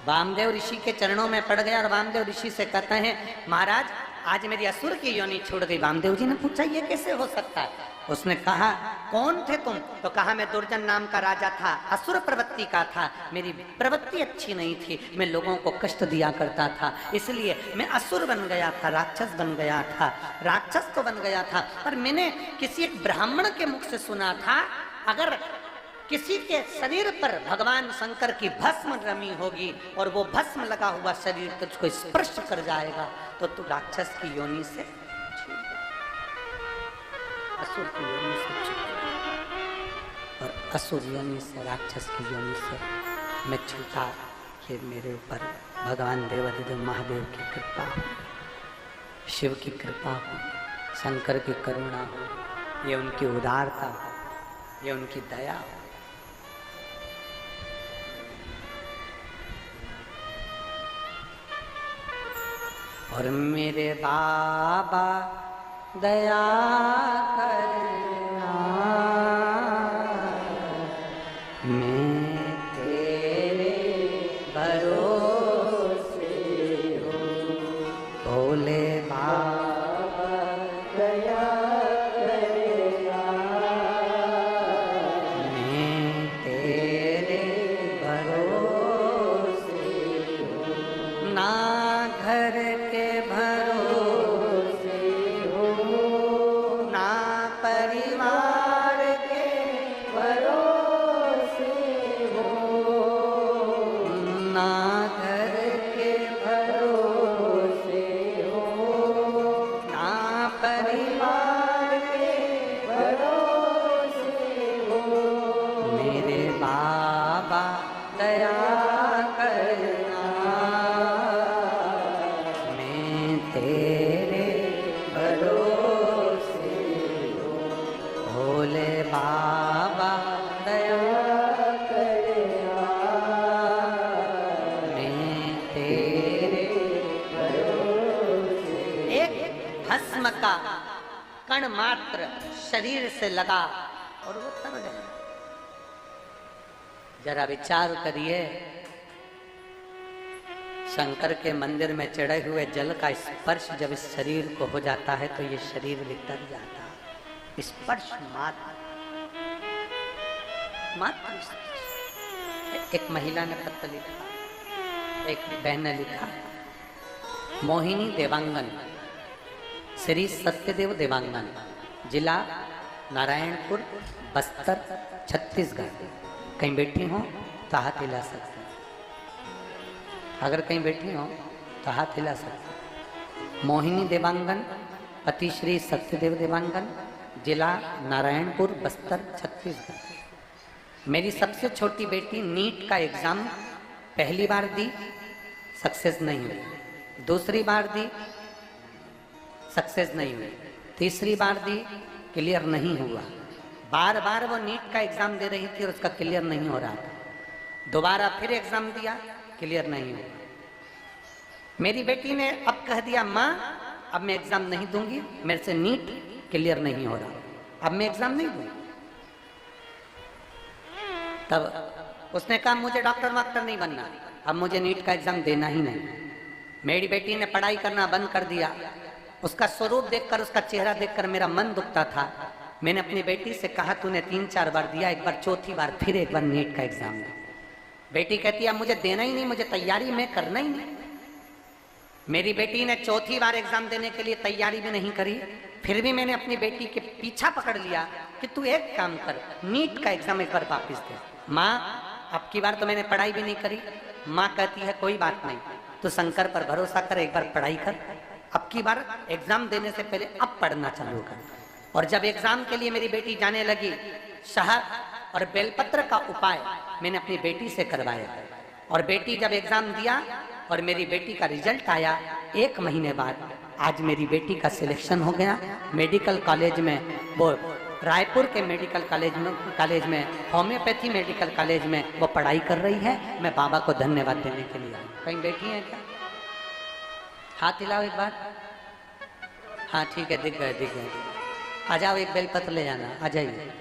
वामदेव ऋषि के चरणों में पड़ गया और वामदेव ऋषि से कहते हैं, महाराज आज मेरी असुर की योनि छूट गई। वामदेव जी ने पूछा ये कैसे हो सकता है? उसने कहा कौन थे तुम? तो कहा मैं दुर्जन नाम का राजा था, असुर प्रवृत्ति का था, मेरी प्रवृत्ति अच्छी नहीं थी, मैं लोगों को कष्ट दिया करता था, इसलिए मैं असुर बन गया था, राक्षस बन गया था। राक्षस तो बन गया था पर मैंने किसी एक ब्राह्मण के मुख से सुना था, अगर किसी के शरीर पर भगवान शंकर की भस्म रमी होगी और वो भस्म लगा हुआ शरीर तुझको स्पर्श कर जाएगा तो तू राक्षस की योनि से असुर की योनि से छूट और असुर योनि से राक्षस की योनि से मैं छूटा। ये मेरे ऊपर भगवान देवाधिदेव महादेव की कृपा हो, शिव की कृपा हो, शंकर की करुणा हो, ये उनकी उदारता हो, ये उनकी दया हो। और मेरे बाबा दया करना, मैं तेरे भरोसे हूँ। भोले बाबा दया करना, मैं तेरे भरोसे हूँ। ना घर के भरोसे हो, ना परिवार के भरोसे हो, ना घर के भरोसे हो, ना परिवार के भरोसे हो। मेरे बाबा दया करना, तेरे भरोसे हो। भोले बाबा दया करना, मैं तेरे भरोसे। एक भस्म का कण मात्र शरीर से लगा और वो तर गया। जरा विचार करिए, शंकर के मंदिर में चढ़े हुए जल का स्पर्श जब इस शरीर को हो जाता है तो ये शरीर बितर जाता है। स्पर्श मात्र स्पर्श। एक महिला ने पत्र लिखा, एक बहन ने लिखा, मोहिनी देवांगन, श्री सत्यदेव देवांगन, जिला नारायणपुर, बस्तर, छत्तीसगढ़। कहीं बैठी हो तो हाथ हिला सकते, अगर कहीं बैठी हो तो हाथ हिला सकते। मोहिनी देवांगन, पति श्री सत्यदेव देवांगन, जिला नारायणपुर, बस्तर, छत्तीसगढ़। मेरी सबसे छोटी बेटी नीट का एग्जाम पहली बार दी, सक्सेस नहीं हुई। दूसरी बार दी, सक्सेस नहीं हुई। तीसरी बार दी, क्लियर नहीं हुआ। बार बार वो नीट का एग्जाम दे रही थी और उसका क्लियर नहीं हो रहा था। दोबारा फिर एग्जाम दिया, क्लियर नहीं हुआ। मेरी बेटी ने अब कह दिया, माँ अब मैं एग्जाम नहीं दूंगी, मेरे से नीट क्लियर नहीं हो रहा, अब मैं एग्जाम नहीं दूंगी। तब उसने कहा मुझे डॉक्टर वॉक्टर नहीं बनना, अब मुझे नीट का एग्जाम देना ही नहीं। मेरी बेटी ने पढ़ाई करना बंद कर दिया। उसका स्वरूप देखकर, उसका चेहरा देखकर मेरा मन दुखता था। मैंने अपनी बेटी से कहा, तूने 3-4 बार दिया, एक बार चौथी बार फिर एक बार नीट का एग्जाम दे। बेटी कहती है मुझे देना ही नहीं, मुझे तैयारी में करना ही नहीं। मेरी बेटी ने चौथी बार एग्जाम देने के लिए तैयारी भी नहीं करी। फिर भी मैंने अपनी बेटी के पीछा पकड़ लिया कि तू एक काम कर, नीट का एग्जाम एक बार वापिस दे। माँ अब की बार तो मैंने पढ़ाई भी नहीं करी। माँ कहती है कोई बात नहीं, तू शंकर पर भरोसा कर, एक बार पढ़ाई कर, अब की बार एग्जाम देने से पहले अब पढ़ना चालू कर। और जब एग्जाम के लिए मेरी बेटी जाने लगी, शहद और बेलपत्र का उपाय मैंने अपनी बेटी से करवाया। और बेटी जब एग्जाम दिया और मेरी बेटी का रिजल्ट आया, 1 महीने बाद आज मेरी बेटी का सिलेक्शन हो गया मेडिकल कॉलेज में। वो रायपुर के मेडिकल कॉलेज में होम्योपैथी मेडिकल कॉलेज में वो पढ़ाई कर रही है। मैं बाबा को धन्यवाद देने के लिए आई। कहीं बैठी है क्या? हाथ हिलाओ एक बार। हाँ ठीक है, दिख गए। आ जाओ, एक बेलपत्र ले जाना, आ जाइए।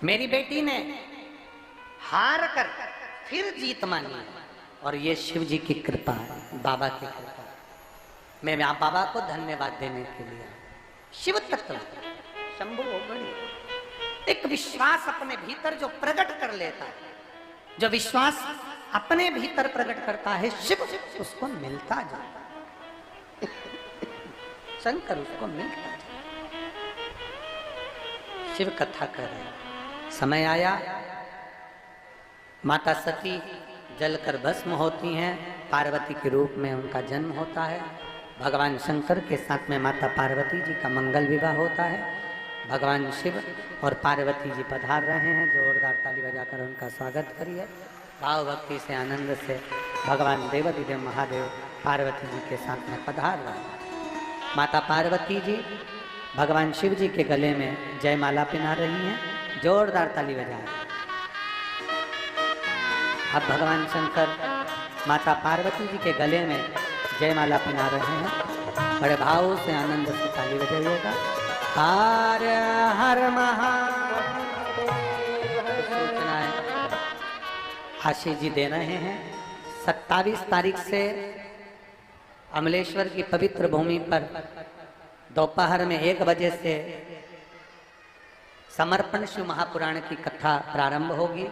मेरी बेटी ने हार कर फिर जीत मानी और ये शिव जी की कृपा है, बाबा की कृपा। मैं बाबा को धन्यवाद देने के लिए। शिव तत्व शंभु गणी, एक विश्वास अपने भीतर जो प्रकट कर लेता है, जो विश्वास अपने भीतर प्रकट करता है, शिव उसको मिलता जाता, शंकर उसको मिलता जाता। शिव कथा कर रहे हैं, समय आया, माता सती जलकर भस्म होती हैं, पार्वती के रूप में उनका जन्म होता है। भगवान शंकर के साथ में माता पार्वती जी का मंगल विवाह होता है। भगवान शिव और पार्वती जी पधार रहे हैं, जोरदार ताली बजाकर उनका स्वागत करिए। भाव भक्ति से आनंद से भगवान देवाधिदेव महादेव पार्वती जी के साथ में पधार रहे हैं। माता पार्वती जी भगवान शिव जी के गले में जयमाला पहना रही हैं, जोरदार ताली बजा रहे हैं। अब भगवान शंकर माता पार्वती जी के गले में जयमाला पहना रहे हैं, बड़े भाव से आनंद से ताली बजाइएगा। हर हर महादेव सूचनाएं आशीष जी दे रहे हैं। 27 तारीख से अमलेश्वर की पवित्र भूमि पर दोपहर में 1 बजे से समर्पण शिव महापुराण की कथा प्रारंभ होगी।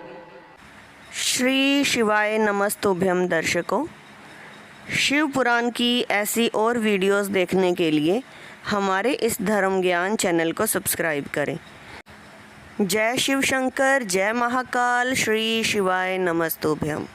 श्री शिवाय नमस्तुभ्यम दर्शकों, शिव पुराण की ऐसी और वीडियोस देखने के लिए हमारे इस धर्म ज्ञान चैनल को सब्सक्राइब करें। जय शिव शंकर, जय महाकाल, श्री शिवाय नमस्तुभ्यम।